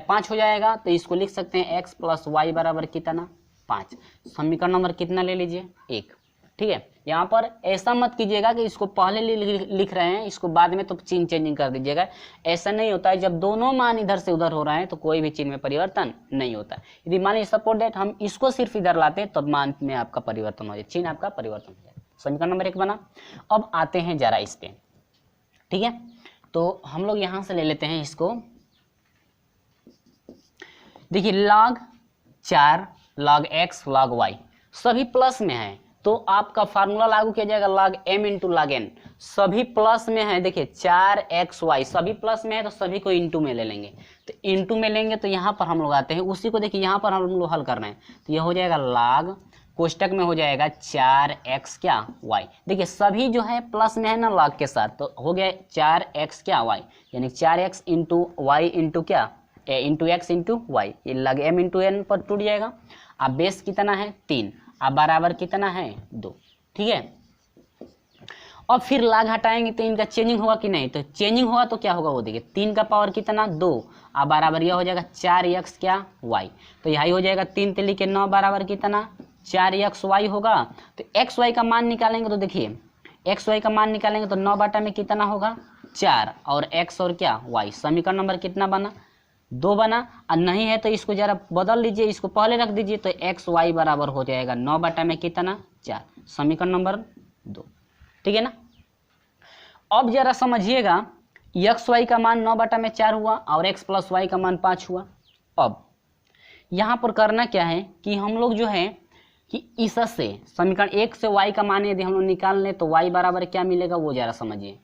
5 हो जाएगा, तो इसको लिख सकते हैं x प्लस वाई बराबर कितना 5। समीकरण नंबर कितना ले लीजिए 1, ठीक है। यहाँ पर ऐसा मत कीजिएगा कि इसको पहले लिख रहे हैं इसको बाद में तो चिन्ह चेंजिंग कर दीजिएगा, ऐसा नहीं होता है। जब दोनों मान इधर से उधर हो रहे हैं तो कोई भी चिन्ह में परिवर्तन नहीं होता। यदि मान लीजिए सपोज दैट हम इसको सिर्फ इधर लाते हैं तब मान में आपका परिवर्तन हो जाए, चिन्ह आपका परिवर्तन हो जाए। समीकरण नंबर 1 बना। अब आते हैं जरा इस पे, ठीक है। तो हम लोग यहाँ से ले लेते हैं इसको, देखिए log 4 log x log y सभी प्लस में है तो आपका फार्मूला लागू किया जाएगा log m into log n, सभी प्लस में है। देखिए 4xy सभी प्लस में है तो सभी को इंटू में ले लेंगे, तो इंटू में लेंगे तो यहाँ पर हम लोग आते हैं उसी को, देखिए यहाँ पर हम लोग हल कर रहे हैं तो यह हो जाएगा log कोष्टक में हो जाएगा 4x क्या y, देखिए सभी जो है प्लस में है ना log के साथ, तो हो गया 4x क्या y, यानी 4x इंटू वाई इंटू क्या इंटू एक्स इंटू वाई, ये log m इंटू n पर टूट जाएगा। अब बेस कितना है 3, अब बराबर कितना है 2, ठीक है। और फिर log हटाएंगे तो इनका चेंजिंग होगा कि नहीं, तो चेंजिंग होगा तो क्या होगा वो देखिए 3 का पावर कितना 2, अब बराबर यह हो जाएगा 4x क्या y, तो यही हो जाएगा 3 तिली के 9 बराबर कितना 4xy होगा। तो xy का मान निकालेंगे तो देखिए xy का मान निकालेंगे तो 9 बटा में कितना होगा 4 और x और क्या y, समीकरण नंबर कितना बना 2 बना। और नहीं है तो इसको जरा बदल लीजिए, इसको पहले रख दीजिए तो एक्स वाई बराबर हो जाएगा 9 बटा में कितना 4, समीकरण नंबर 2, ठीक है ना। अब जरा समझिएगा एक्स वाई का मान 9 बटा में 4 हुआ और एक्स प्लस वाई का मान 5 हुआ। अब यहाँ पर करना क्या है कि हम लोग जो है कि इससे समीकरण 1 से y का मान यदि हम लोग निकाल लें तो y बराबर क्या मिलेगा वो जरा समझिए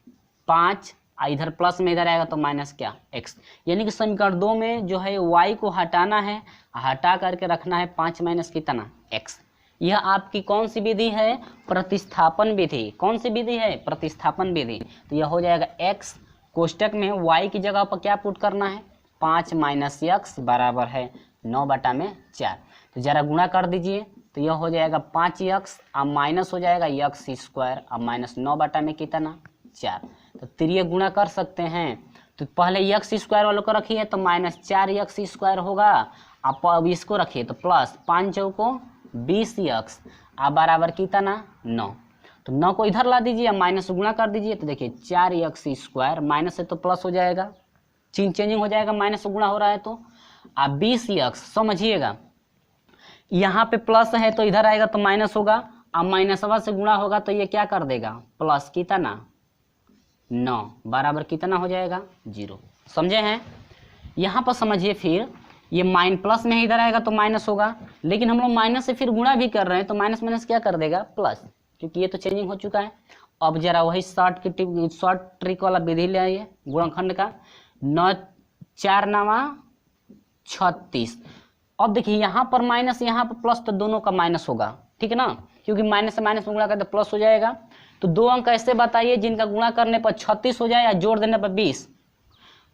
5, इधर प्लस में इधर आएगा तो माइनस क्या x, यानी कि समीकरण 2 में जो है y को हटाना है, हटा करके रखना है 5 माइनस कितना x। यह आपकी कौन सी विधि है प्रतिस्थापन विधि, कौन सी विधि है प्रतिस्थापन विधि। तो यह हो जाएगा x कोष्टक में y की जगह पर क्या पुट करना है 5 माइनस x बराबर है 9 बटा में 4, तो जरा गुणा कर दीजिए तो यह हो जाएगा 5x अब माइनस हो जाएगा x स्क्वायर अब माइनस 9 बटा में कितना 4, तो त्रिय गुणा कर सकते हैं। तो पहले x स्क्वायर वालों को रखिए तो माइनस 4x स्क्वायर होगा, अब इसको रखिए तो प्लस 5 चौको 20x अब बराबर कितना 9, तो 9 को इधर ला दीजिए माइनस गुणा कर दीजिए तो देखिए 4x स्क्वायर माइनस से तो प्लस हो जाएगा, चिन्ह चेंजिंग हो जाएगा, माइनस गुणा हो रहा है तो अब 20x समझिएगा यहाँ पे प्लस है तो इधर आएगा तो माइनस होगा अब माइनसवा से गुणा होगा तो ये क्या कर देगा प्लस कितना 9 बराबर कितना हो जाएगा 0। समझे हैं। यहाँ पर समझिए फिर ये माइन प्लस में इधर आएगा तो माइनस होगा, लेकिन हम लोग माइनस से फिर गुणा भी कर रहे हैं तो माइनस माइनस क्या कर देगा प्लस, क्योंकि ये तो चेंजिंग हो चुका है। अब जरा वही शॉर्ट ट्रिक वाला विधि ले आइए गुणनखंड का। 9 4 9 36। अब देखिए यहाँ पर माइनस यहाँ पर प्लस तो दोनों का माइनस होगा, ठीक है ना, क्योंकि माइनस से माइनस में गुणा करते प्लस हो जाएगा। तो दो अंक ऐसे बताइए जिनका गुणा करने पर 36 हो जाए या जोड़ देने पर 20।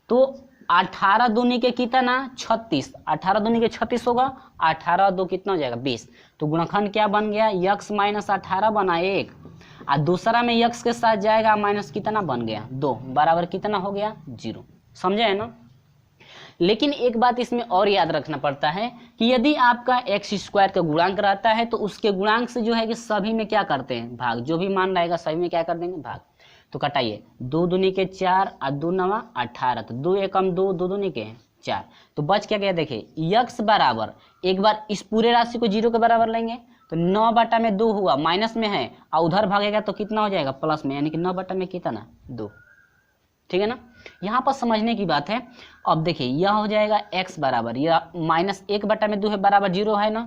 तो 18 दूनी के कितना 36, 18 दूनी के 36 होगा, 18 दो कितना हो जाएगा 20। तो गुणनखंड क्या बन गया x माइनस 18 बना 1, और दूसरा में x के साथ जाएगा माइनस कितना बन गया 2 बराबर कितना हो गया 0। समझे है ना। लेकिन एक बात इसमें और याद रखना पड़ता है कि यदि आपका x स्क्वायर का गुणांक रहता है तो उसके गुणांक से जो है कि सभी में क्या करते हैं भाग, जो भी मान रहेगा सभी में क्या कर देंगे भाग। तो कटाइए 2 दूनी के 4 और 2 9 18, तो 2 एकम 2, 2 दूनी के 4, तो बच क्या गया देखिए x बराबर, एक बार इस पूरे राशि को 0 के बराबर लेंगे तो 9 बटा में 2 हुआ, माइनस में है और उधर भागेगा तो कितना हो जाएगा प्लस में, यानी कि 9 बटा में कितना 2। ठीक है ना। यहाँ पर समझने की बात है। अब देखिए यह हो जाएगा x बराबर, यह माइनस 1 बटा में 2 है बराबर 0 है ना,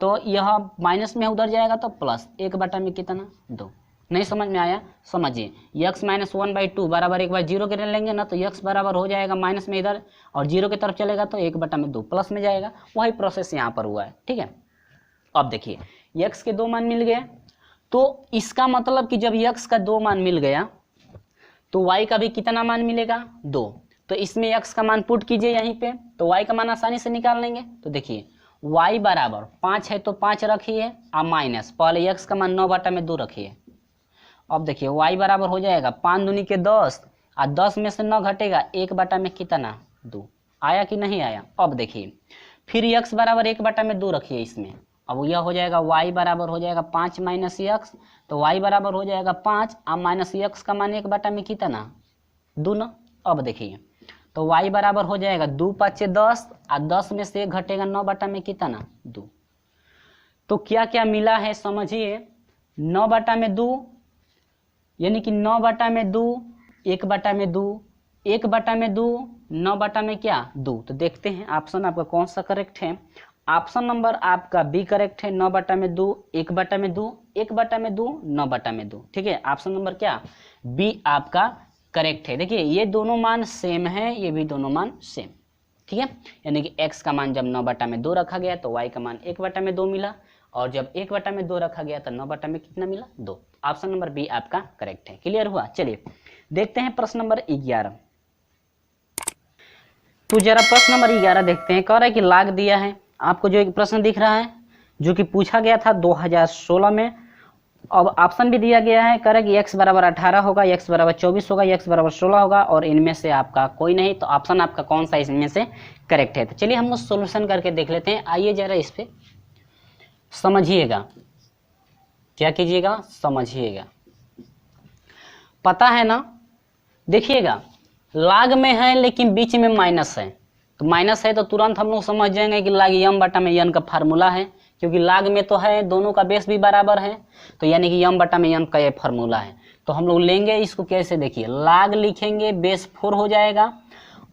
तो यह माइनस में उधर जाएगा तो प्लस 1 बटा में कितना 2। नहीं समझ में आया, समझिए x माइनस 1/2 बराबर एक बार 0 के लेंगे ना तो x बराबर हो जाएगा माइनस में इधर, और 0 की तरफ चलेगा तो 1 बटा में 2 प्लस में जाएगा। वही प्रोसेस यहाँ पर हुआ है। ठीक है। अब देखिए x के 2 मान मिल गए, तो इसका मतलब कि जब x का 2 मान मिल गया तो y का भी कितना मान मिलेगा 2। तो इसमें x का मान पुट कीजिए यहीं पे, तो y का मान आसानी से निकाल लेंगे। तो देखिए y बराबर 5 है तो 5 रखिए, और माइनस पहले x का मान 9 बटा में 2 रखिए। अब देखिए y बराबर हो जाएगा 5 दूनी के 10, और 10 में से 9 घटेगा 1 बटा में कितना 2। आया कि नहीं आया। अब देखिए फिर x बराबर 1 बटा में 2 रखिए इसमें। अब यह हो जाएगा y बराबर हो जाएगा 5 माइनस x, तो y बराबर हो जाएगा 5, और माइनस x का मान 1 बटा में कितना 2 ना। अब देखिए तो y बराबर हो जाएगा 2 5 10, और 10 में से 1 घटेगा 9 बटा में कितना 2। तो क्या क्या मिला है समझिए, 9 बटा में 2 यानी कि 9 बटा में 2, 1 बटा में 2, 1 बटा में 2, 9 बटा में क्या 2। तो देखते हैं ऑप्शन आपका कौन सा करेक्ट है। ऑप्शन नंबर आपका बी करेक्ट है, 9 बटा में 2, 1 बटा में 2, 1 बटा में 2, 9 बटा में 2। ठीक है, ऑप्शन नंबर क्या बी आपका करेक्ट है। देखिए ये दोनों मान सेम है, ये भी दोनों मान सेम। ठीक है, यानी कि x का मान जब 9 बटा में 2 रखा गया तो y का मान 1 बटा में 2 मिला, और जब 1 बटा में 2 रखा गया तो 9 बटा में कितना मिला 2। ऑप्शन नंबर बी आपका करेक्ट है। क्लियर हुआ। चलिए देखते हैं प्रश्न नंबर 11। तो जरा प्रश्न नंबर 11 देखते हैं। कह रहा है कि लाग दिया है, आपको जो एक प्रश्न दिख रहा है जो कि पूछा गया था 2016 में। अब ऑप्शन भी दिया गया है, कह रहा है कि x बराबर 18 होगा, x बराबर 24 होगा, x बराबर 16 होगा, और इनमें से आपका कोई नहीं। तो ऑप्शन आपका कौन सा इसमें से करेक्ट है। तो चलिए हम लोग सोल्यूशन करके देख लेते हैं। आइए जरा इस पे समझिएगा, क्या कीजिएगा समझिएगा। पता है ना, देखिएगा लाग में है लेकिन बीच में माइनस है, तो माइनस है तो तुरंत हम लोग समझ जाएंगे कि लाग यम बटा में यन का फार्मूला है, क्योंकि लाग में तो है दोनों का बेस भी बराबर है, तो यानी कि यम बटा में यन का ये फार्मूला है। तो हम लोग लेंगे इसको कैसे, देखिए लाग लिखेंगे बेस 4 हो जाएगा।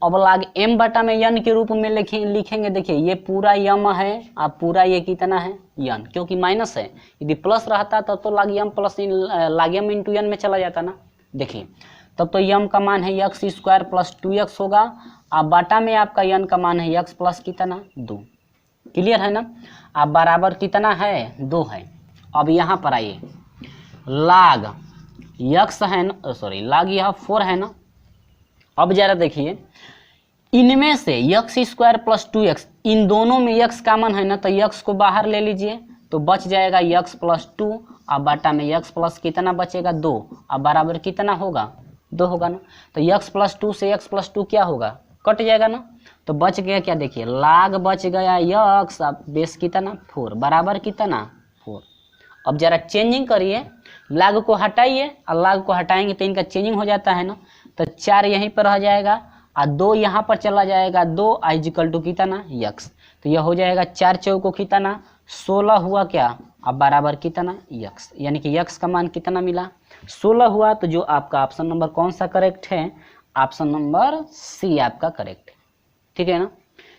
अब लाग m बटा में यन के रूप में लिखेंगे। देखिए ये पूरा यम है, अब पूरा ये कितना है यन, क्योंकि माइनस है। यदि प्लस रहता तो लाग यम प्लस लाग यम इंटू यन में चला जाता ना। देखिए तब तो यम का मान है x स्क्वायर प्लस 2x होगा, अब बटा में आपका यन का मान है x प्लस कितना 2। क्लियर है ना। अब बराबर कितना है 2 है। अब यहाँ पर आइए लाग x है ना, सॉरी लाग यह 4 है ना। अब जरा देखिए इनमें से x स्क्वायर प्लस 2x, इन दोनों में x कॉमन है ना, तो x को बाहर ले लीजिए तो बच जाएगा x प्लस 2, अब बटा में x प्लस कितना बचेगा 2, अब बराबर कितना होगा 2 होगा ना। तो x प्लस 2 से x प्लस 2 क्या होगा कट जाएगा ना, तो बच गया क्या, देखिए लाग बच गया x, अब बेस कितना 4 बराबर कितना 4। अब जरा चेंजिंग करिए, लाग को हटाइए और लाग को हटाएंगे तो इनका चेंजिंग हो जाता है ना, तो 4 यहीं पर रह जाएगा और 2 यहाँ पर चला जाएगा, 2 इक्वल टू कितना x। तो यह हो जाएगा 4 चौको कितना 16 हुआ क्या, अब बराबर कितना यक्स, यानी कि यक्स का मान कितना मिला 16 हुआ। तो जो आपका ऑप्शन नंबर कौन सा करेक्ट है, ऑप्शन नंबर सी आपका करेक्ट है, ठीक है ना।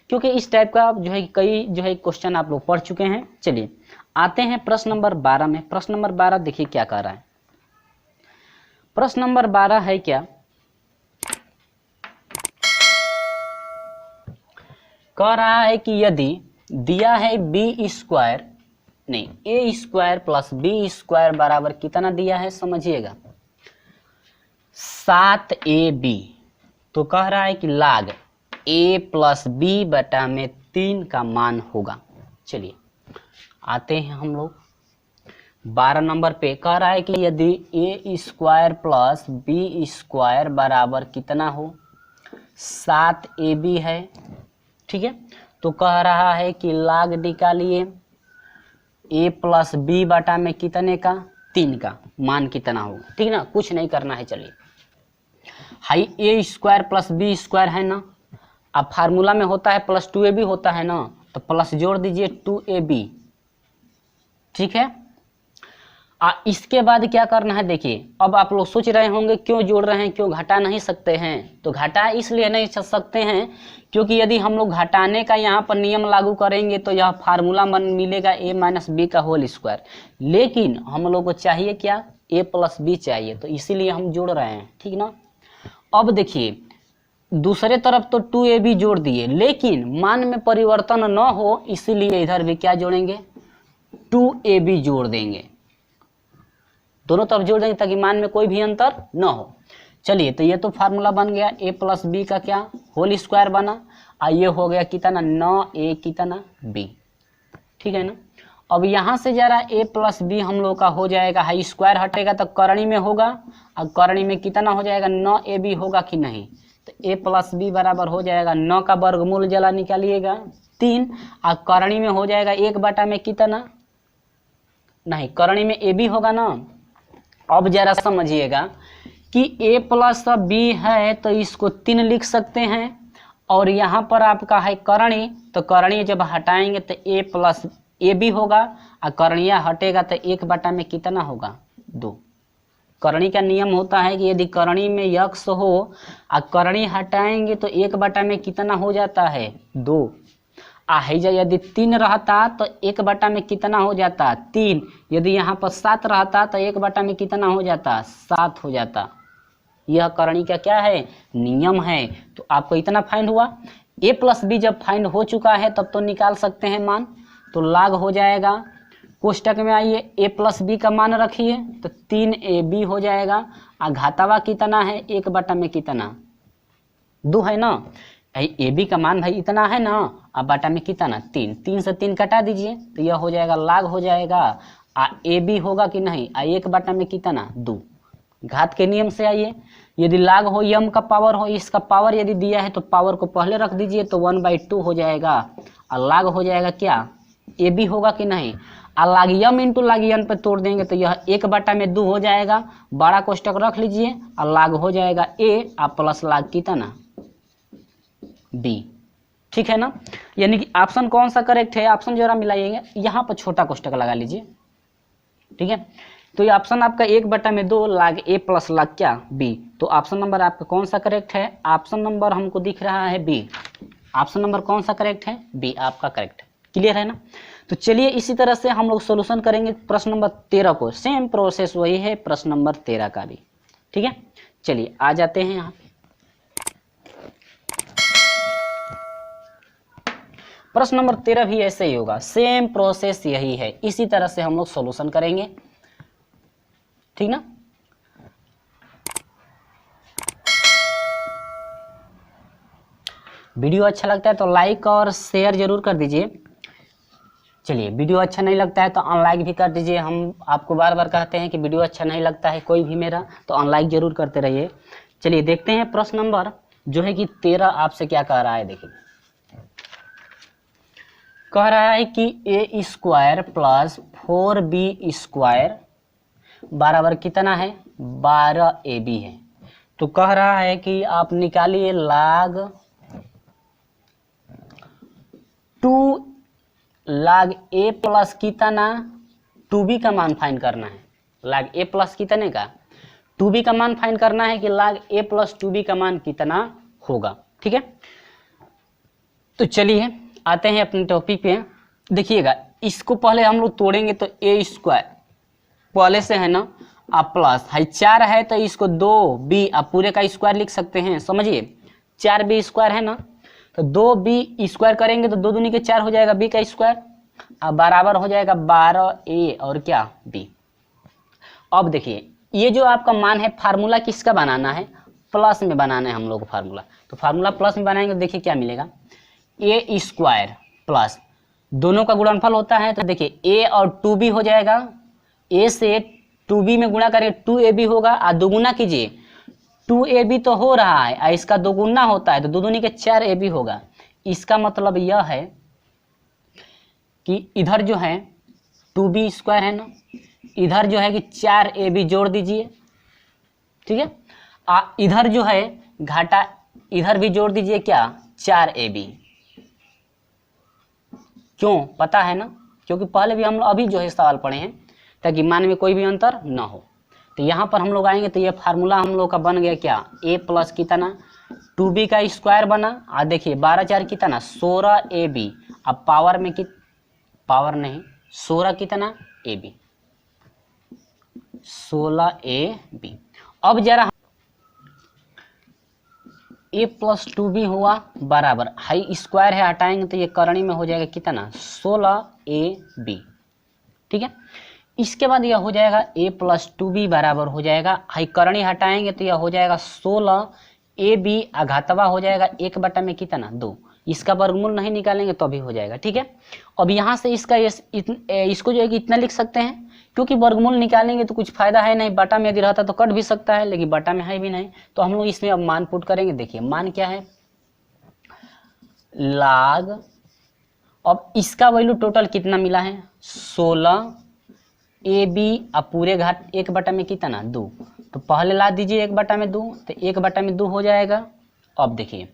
क्योंकि इस टाइप का जो है कई जो है क्वेश्चन आप लोग पढ़ चुके हैं। चलिए आते हैं प्रश्न नंबर 12 में। प्रश्न नंबर 12 देखिए क्या कह रहा है। प्रश्न नंबर 12 है क्या, कह रहा है कि यदि दिया है बी स्क्वायर नहीं ए स्क्वायर प्लस बी स्क्वायर बराबर कितना दिया है, समझिएगा 7ab, तो कह रहा है कि log a प्लस बी बटा में 3 का मान होगा। चलिए आते हैं हम लोग 12 नंबर पे। कह रहा है कि यदि ए स्क्वायर प्लस बी स्क्वायर बराबर कितना हो 7ab है, ठीक है। तो कह रहा है कि log निकालिए a प्लस बी बटा में कितने का 3 का मान कितना होगा, ठीक ना, कुछ नहीं करना है। चलिए हाई ए स्क्वायर प्लस बी स्क्वायर है ना, अब फार्मूला में होता है प्लस 2ab होता है ना, तो प्लस जोड़ दीजिए 2ab, ठीक है। इसके बाद क्या करना है, देखिए अब आप लोग सोच रहे होंगे क्यों जोड़ रहे हैं, क्यों घटा नहीं सकते हैं। तो घटा इसलिए नहीं सकते हैं क्योंकि यदि हम लोग घटाने का यहाँ पर नियम लागू करेंगे तो यह फार्मूला मिलेगा a माइनस बी का होल स्क्वायर, लेकिन हम लोग को चाहिए क्या a प्लस बी चाहिए, तो इसीलिए हम जोड़ रहे हैं, ठीक ना। अब देखिए दूसरे तरफ तो 2ab जोड़ दिए, लेकिन मान में परिवर्तन न हो इसीलिए इधर भी क्या जोड़ेंगे 2ab जोड़ देंगे, दोनों तरफ जोड़ देंगे ताकि मान में कोई भी अंतर न हो। चलिए तो ये तो फार्मूला बन गया a प्लस बी का क्या होल स्क्वायर बना, और ये हो गया कितना 9a कितना b, ठीक है ना। अब यहाँ से जरा a प्लस बी हम लोग का हो जाएगा, हाई स्क्वायर हटेगा तो करणी में होगा, और करणी में कितना हो जाएगा 9ab होगा कि नहीं, तो a प्लस बी बराबर हो जाएगा 9 का वर्गमूल जला निकालिएगा 3, और करणी में हो जाएगा 1 बटा में कितना, नहीं करणी में ab होगा ना। अब जरा समझिएगा कि a प्लस बी है तो इसको 3 लिख सकते हैं, और यहाँ पर आपका है करणी, तो करणी जब हटाएंगे तो a प्लस ए बी होगा, और करणीय हटेगा तो 1 बटा में कितना होगा 2। करणी का नियम होता है कि यदि करणी में यक्स हो और करणी हटाएंगे तो 1 बटा में कितना हो जाता है 2, यदि 3 रहता तो 1 बटा में कितना हो जाता 3, यदि यहाँ पर 7 रहता तो 1 बटा में कितना हो जाता 7 हो जाता। यह करणी का क्या है नियम है। तो आपको इतना फाइंड हुआ, a प्लस बी जब फाइंड हो चुका है तब तो निकाल सकते हैं मान, तो log हो जाएगा, कोष्टक में आइए a प्लस बी का मान रखिए तो 3ab हो जाएगा, और घातावा कितना है 1 बटा में कितना 2 है ना, ए बी का मान भाई इतना है ना, अब बटा में कितना 3, 3 से 3 कटा दीजिए तो यह हो जाएगा log हो जाएगा, ए बी होगा कि नहीं 1 बटा में कितना 2। घात के नियम से आइए, यदि log हो m का पावर हो, इसका पावर यदि दिया है तो पावर को पहले रख दीजिए तो 1/2 हो जाएगा, और log हो जाएगा क्या ए बी होगा कि नहीं, और log m into log n पे तोड़ देंगे तो यह 1 बटा में 2 हो जाएगा, बड़ा कोष्टक रख लीजिए, और log हो जाएगा a और प्लस log कितना b, ठीक है ना। यानी कि ऑप्शन कौन सा करेक्ट है, ऑप्शन जरा मिलाइएगा, यहाँ पर छोटा कोष्टक लगा लीजिए, ठीक है। तो ये ऑप्शन आपका 1 बटा में 2 log a प्लस log क्या b, तो ऑप्शन नंबर आपका कौन सा करेक्ट है, ऑप्शन नंबर हमको दिख रहा है b, ऑप्शन नंबर कौन सा करेक्ट है b आपका करेक्ट है, क्लियर है ना। तो चलिए इसी तरह से हम लोग सोल्यूशन करेंगे प्रश्न नंबर 13 को, सेम प्रोसेस वही है प्रश्न नंबर 13 का भी, ठीक है। चलिए आ जाते हैं यहाँ पे प्रश्न नंबर 13 भी ऐसे ही होगा, सेम प्रोसेस यही है, इसी तरह से हम लोग सॉल्यूशन करेंगे, ठीक ना। वीडियो अच्छा लगता है तो लाइक और शेयर जरूर कर दीजिए। चलिए वीडियो अच्छा नहीं लगता है तो अनलाइक भी कर दीजिए, हम आपको बार बार कहते हैं कि वीडियो अच्छा नहीं लगता है कोई भी मेरा तो अनलाइक जरूर करते रहिए। चलिए देखते हैं प्रश्न नंबर जो है कि 13 आपसे क्या कह रहा है। देखिए कह रहा है कि ए स्क्वायर प्लस 4b स्क्वायर बराबर कितना है 12ab है। तो कह रहा है कि आप निकालिए log 2 log a प्लस कितना 2b का मान फाइंड करना है, log a प्लस कितने का 2b का मान फाइंड करना है कि log a प्लस 2b का मान कितना होगा। ठीक है, तो चलिए आते हैं अपने टॉपिक पे। देखिएगा इसको पहले हम लोग तोड़ेंगे तो a स्क्वायर पहले से है ना, आप प्लस है 4 है तो इसको 2b आप पूरे का स्क्वायर लिख सकते हैं, समझिए 4b स्क्वायर है ना, तो 2b स्क्वायर करेंगे तो 2 दूनी के 4 हो जाएगा b का स्क्वायर, अब बराबर हो जाएगा 12a और क्या b। अब देखिए ये जो आपका मान है फार्मूला किसका बनाना है, प्लस में बनाना है हम लोग को फार्मूला, तो फार्मूला प्लस में बनाएंगे तो देखिए क्या मिलेगा, a स्क्वायर प्लस दोनों का गुणनफल होता है तो देखिए a और 2b हो जाएगा, a से 2b में गुणा करेंगे 2ab होगा, और दोगुना कीजिए 2ab तो हो रहा है और इसका दोगुना होता है तो दो दूनी के 4ab होगा। इसका मतलब यह है कि इधर जो है 2b स्क्वायर है ना, इधर जो है कि 4ab जोड़ दीजिए, ठीक है, इधर जो है घाटा इधर भी जोड़ दीजिए क्या 4ab, क्यों पता है ना, क्योंकि पहले भी हम लोग अभी जो है सवाल पढ़े हैं ताकि मान में कोई भी अंतर ना हो। तो यहाँ पर हम लोग आएंगे तो ये फार्मूला हम लोग का बन गया क्या, a प्लस कितना 2b का स्क्वायर बना, और देखिए 12 4 कितना 16ab, अब पावर में पावर नहीं 16 कितना ab 16ab। अब जरा a प्लस 2b हुआ बराबर हाई स्क्वायर है हटाएंगे तो ये करणी में हो जाएगा कितना 16ab, ठीक है। इसके बाद यह हो जाएगा a प्लस 2b बराबर हो जाएगा हाई करणी हटाएंगे तो यह हो जाएगा 16ab, आघातवा हो जाएगा 1 बटा में कितना 2, इसका वर्गमूल नहीं निकालेंगे तो भी हो जाएगा, ठीक है। अब यहाँ से इसका इसको जो है कि इतना लिख सकते हैं, क्योंकि वर्गमूल निकालेंगे तो कुछ फायदा है नहीं, बटा में यदि रहता तो कट भी सकता है लेकिन बटा में है भी नहीं, तो हम लोग इसमें अब मान पुट करेंगे। देखिए मान क्या है log, अब इसका वैल्यू टोटल कितना मिला है 16ab, अब पूरे घात 1 बटा में कितना 2, तो पहले ला दीजिए 1 बटा में 2 तो 1 बटा में 2 हो जाएगा। अब देखिए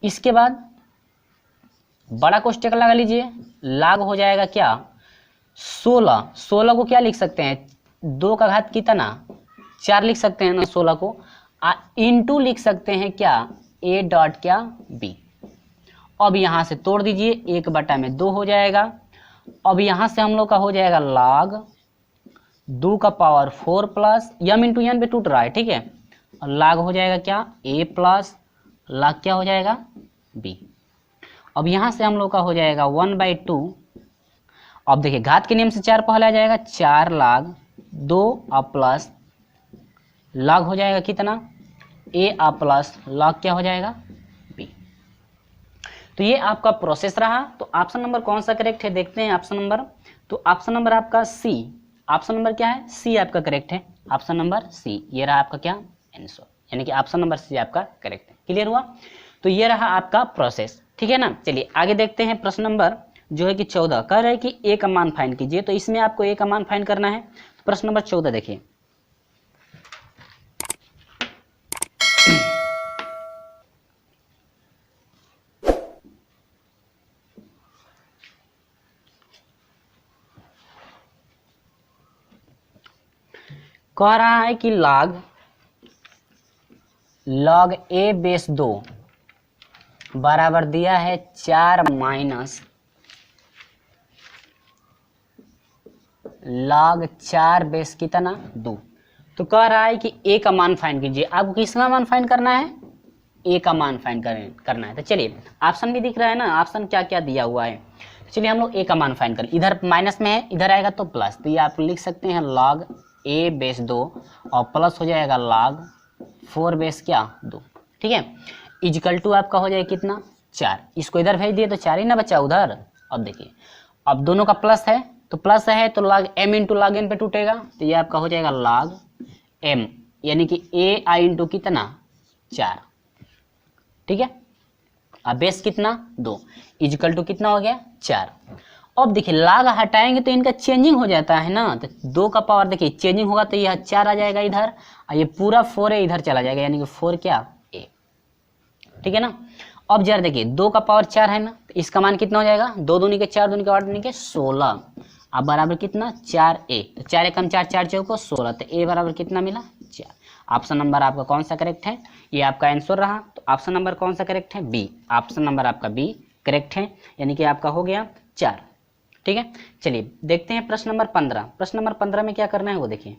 इसके बाद बड़ा कोष्टक लगा लीजिए, log हो जाएगा क्या 16 को क्या लिख सकते हैं 2 का घात कितना 4 लिख सकते हैं ना 16 को, इंटू लिख सकते हैं क्या a डॉट क्या b। अब यहाँ से तोड़ दीजिए 1 बटा में 2 हो जाएगा। अब यहाँ से हम लोग का हो जाएगा log 2 का power 4 plus m into n पे टूट रहा है, ठीक है, और log हो जाएगा क्या a प्लस log क्या हो जाएगा b। अब यहाँ से हम लोग का हो जाएगा 1/2, अब देखिए घात के नियम से 4 पहले आ जाएगा 4 log 2 और प्लस log हो जाएगा कितना a और प्लस log क्या हो जाएगा b। तो ये आपका प्रोसेस रहा। तो ऑप्शन नंबर कौन सा करेक्ट है देखते हैं ऑप्शन नंबर, तो ऑप्शन नंबर आपका सी, ऑप्शन नंबर क्या है सी आपका करेक्ट है, ऑप्शन नंबर सी, ये रहा आपका क्या आंसर, यानी कि ऑप्शन नंबर सी आपका करेक्ट है। क्लियर हुआ, तो ये रहा आपका प्रोसेस, ठीक है ना। चलिए आगे देखते हैं प्रश्न नंबर जो है कि 14 कह रहा है कि a का मान फाइंड कीजिए, तो इसमें आपको a का मान फाइंड करना है। तो प्रश्न नंबर 14 देखिए, कह रहा है कि log a बेस 2 बराबर दिया है 4 माइनस log 4 बेस कितना 2। तो कह रहा है कि a का मान फाइंड कीजिए। आपको किसका मान फाइंड करना है a का मान फाइंड करना है। तो चलिए ऑप्शन भी दिख रहा है ना, ऑप्शन क्या क्या दिया हुआ है, तो चलिए हम लोग a का मान फाइंड करें। इधर माइनस में है इधर आएगा तो प्लस, तो ये आप लिख सकते हैं log a बेस 2 और प्लस हो जाएगा log 4 बेस क्या 2, ठीक है, इजकल टू आपका हो जाएगा कितना 4, इसको इधर भेज दिए तो 4 ही ना बचा उधर। अब देखिए अब दोनों का प्लस है तो प्लस है तो log m into log n पे टूटेगा, तो ये आपका हो जाएगा log m, यानी कि a i इंटू कितना 4, ठीक है, अब बेस कितना 2 इजकल टू कितना हो गया 4। अब देखिए log हटाएंगे तो इनका चेंजिंग हो जाता है ना, तो 2 का पावर देखिए चेंजिंग होगा तो यह 4 आ जाएगा इधर, और ये पूरा 4 है इधर चला जाएगा, यानी कि 4 क्या a, ठीक है ना। अब जरा देखिए 2 का पावर 4 है ना, तो इसका मान कितना हो जाएगा 2 दूनी के 4 दूनी के 8 दूनी के 16, अब बराबर कितना 4a, तो 4 एकम 4, 4 चौको 16, तो a बराबर कितना मिला 4। ऑप्शन नंबर आपका कौन सा करेक्ट है, ये आपका आंसर रहा। तो ऑप्शन नंबर कौन सा करेक्ट है, बी। ऑप्शन नंबर आपका बी करेक्ट है, यानी कि आपका हो गया 4। ठीक है, चलिए देखते हैं प्रश्न नंबर 15। प्रश्न नंबर 15 में क्या करना है वो देखिए।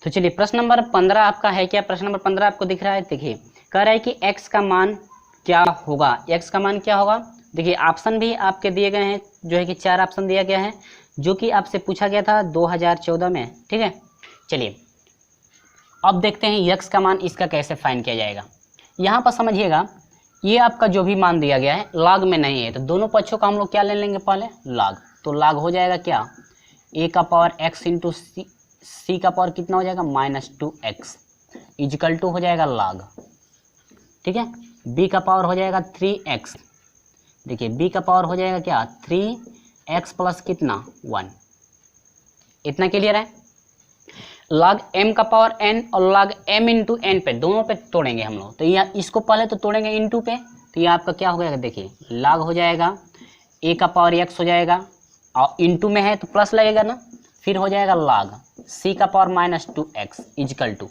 तो चलिए प्रश्न नंबर 15 आपका है क्या, प्रश्न नंबर 15 आपको दिख रहा है, देखिए कह रहा है कि x का मान क्या होगा, x का मान क्या होगा। देखिए ऑप्शन भी आपके दिए गए हैं, जो है कि 4 ऑप्शन दिया गया है, जो कि आपसे पूछा गया था 2014 में। ठीक है, चलिए अब देखते हैं x का मान इसका कैसे फाइंड किया जाएगा। यहाँ पर समझिएगा, ये आपका जो भी मान दिया गया है लॉग में नहीं है, तो दोनों पक्षों का हम लोग क्या ले लेंगे पहले, लॉग। तो लॉग हो जाएगा क्या, a का पावर x इंटू सी का पावर कितना हो जाएगा -2x इजिकल टू हो जाएगा लॉग। ठीक है, b का पावर हो जाएगा 3x। देखिए b का पावर हो जाएगा क्या 3x प्लस कितना 1। इतना क्लियर है। log m का पावर n और log m इंटू n पे दोनों पे तोड़ेंगे हम लोग, तो यह इसको पहले तो तोड़ेंगे इंटू पे, तो ये आपका क्या हो जाएगा, देखिए log हो जाएगा a का पावर x हो जाएगा, और इंटू में है तो प्लस लगेगा ना, फिर हो जाएगा log c का पावर -2x इजिकल टू।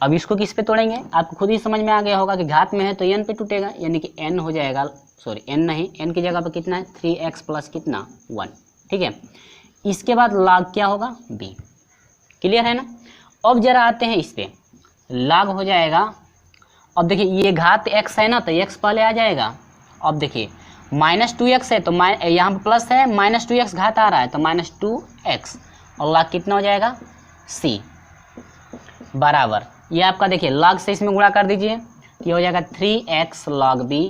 अब इसको किस पे तोड़ेंगे, आपको खुद ही समझ में आ गया होगा कि घात में है तो n पे टूटेगा, यानी कि n हो जाएगा, सॉरी n नहीं, n की जगह पर कितना है 3x प्लस कितना 1। ठीक है, इसके बाद log क्या होगा b। क्लियर है ना। अब जरा आते हैं इस पे, log हो जाएगा, अब देखिए ये घात x है ना, तो x पहले आ जाएगा। अब देखिए -2x है तो यहाँ पर प्लस है, -2x घात आ रहा है तो -2x, और log कितना हो जाएगा c बराबर, ये आपका देखिए log से इसमें गुणा कर दीजिए, तो ये हो जाएगा 3x log b,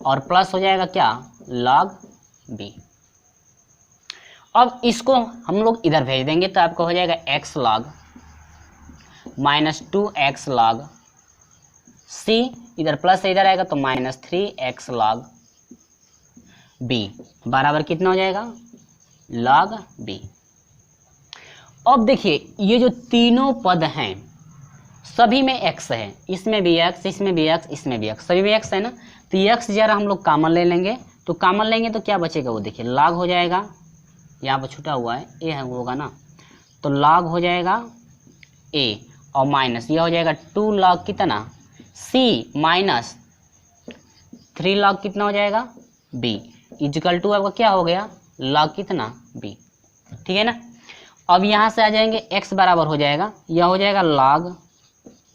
और प्लस हो जाएगा क्या log b। अब इसको हम लोग इधर भेज देंगे, तो आपको हो जाएगा x log -2x log c, इधर प्लस से इधर आएगा तो -3x log b बराबर कितना हो जाएगा log b। अब देखिए ये जो तीनों पद हैं सभी में x है, इसमें भी x, इसमें भी x, इसमें भी x, सभी में x है ना, तो x जरा हम लोग कॉमन ले लेंगे, तो कॉमन लेंगे तो क्या बचेगा वो देखिए log हो जाएगा, यहाँ पर छूटा हुआ है a है वो होगा ना, तो log हो जाएगा a, और माइनस यह हो जाएगा 2 log कितना c माइनस 3 log कितना हो जाएगा b इजिकल टू आपका क्या हो गया log कितना b। ठीक है ना। अब यहाँ से आ जाएंगे x बराबर हो जाएगा, यह हो जाएगा log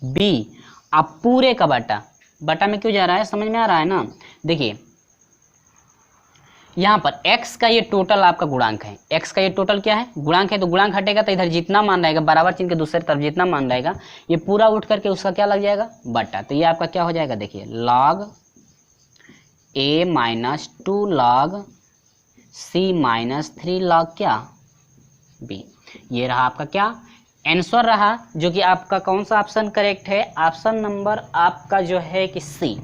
b, अब पूरे का बटा, बटा में क्यों जा रहा है समझ में आ रहा है ना। देखिए यहाँ पर x का ये टोटल आपका गुणांक है, x का ये टोटल क्या है गुणांक है, तो गुणांक हटेगा तो इधर जितना मान रहेगा बराबर चिन्ह के दूसरी तरफ जितना मान रहेगा ये पूरा उठ करके उसका क्या लग जाएगा बटा, तो ये आपका क्या हो जाएगा देखिए log a minus 2 log c minus 3 log क्या b। ये रहा आपका क्या आंसर रहा, जो कि आपका कौन सा ऑप्शन करेक्ट है, ऑप्शन नंबर आपका जो है कि सी,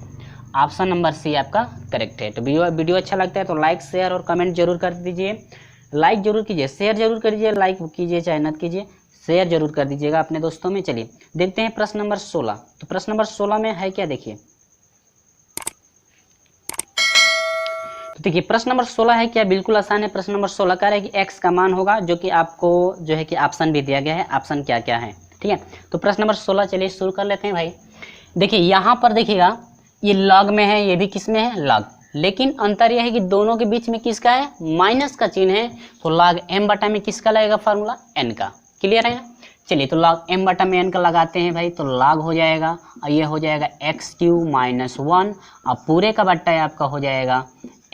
ऑप्शन नंबर सी आपका करेक्ट है। तो वीडियो अच्छा लगता है तो लाइक शेयर और कमेंट जरूर कर दीजिए, लाइक जरूर कीजिए, शेयर जरूर कर दीजिए, लाइक कीजिए चाहे न कीजिए, शेयर जरूर कर दीजिएगा अपने दोस्तों में। चलिए देखते हैं प्रश्न नंबर 16। तो प्रश्न नंबर 16 में है क्या देखिए, तो देखिए प्रश्न नंबर 16 है क्या, बिल्कुल आसान है। प्रश्न नंबर 16 कह रहा है कि x का मान होगा, जो कि आपको जो है कि ऑप्शन भी दिया गया है, ऑप्शन क्या क्या है। ठीक है, तो प्रश्न नंबर 16 चलिए शुरू कर लेते हैं भाई। देखिए यहाँ पर देखिएगा ये log में है, ये भी किस में है log, लेकिन अंतर यह है कि दोनों के बीच में किसका है माइनस का चिन्ह है, तो log m बटा में किसका लगेगा फार्मूला n का। क्लियर है। चलिए तो log m बटा में n का लगाते हैं भाई, तो log हो जाएगा और ये हो जाएगा x³ माइनस 1, और पूरे का बट्टा है आपका हो जाएगा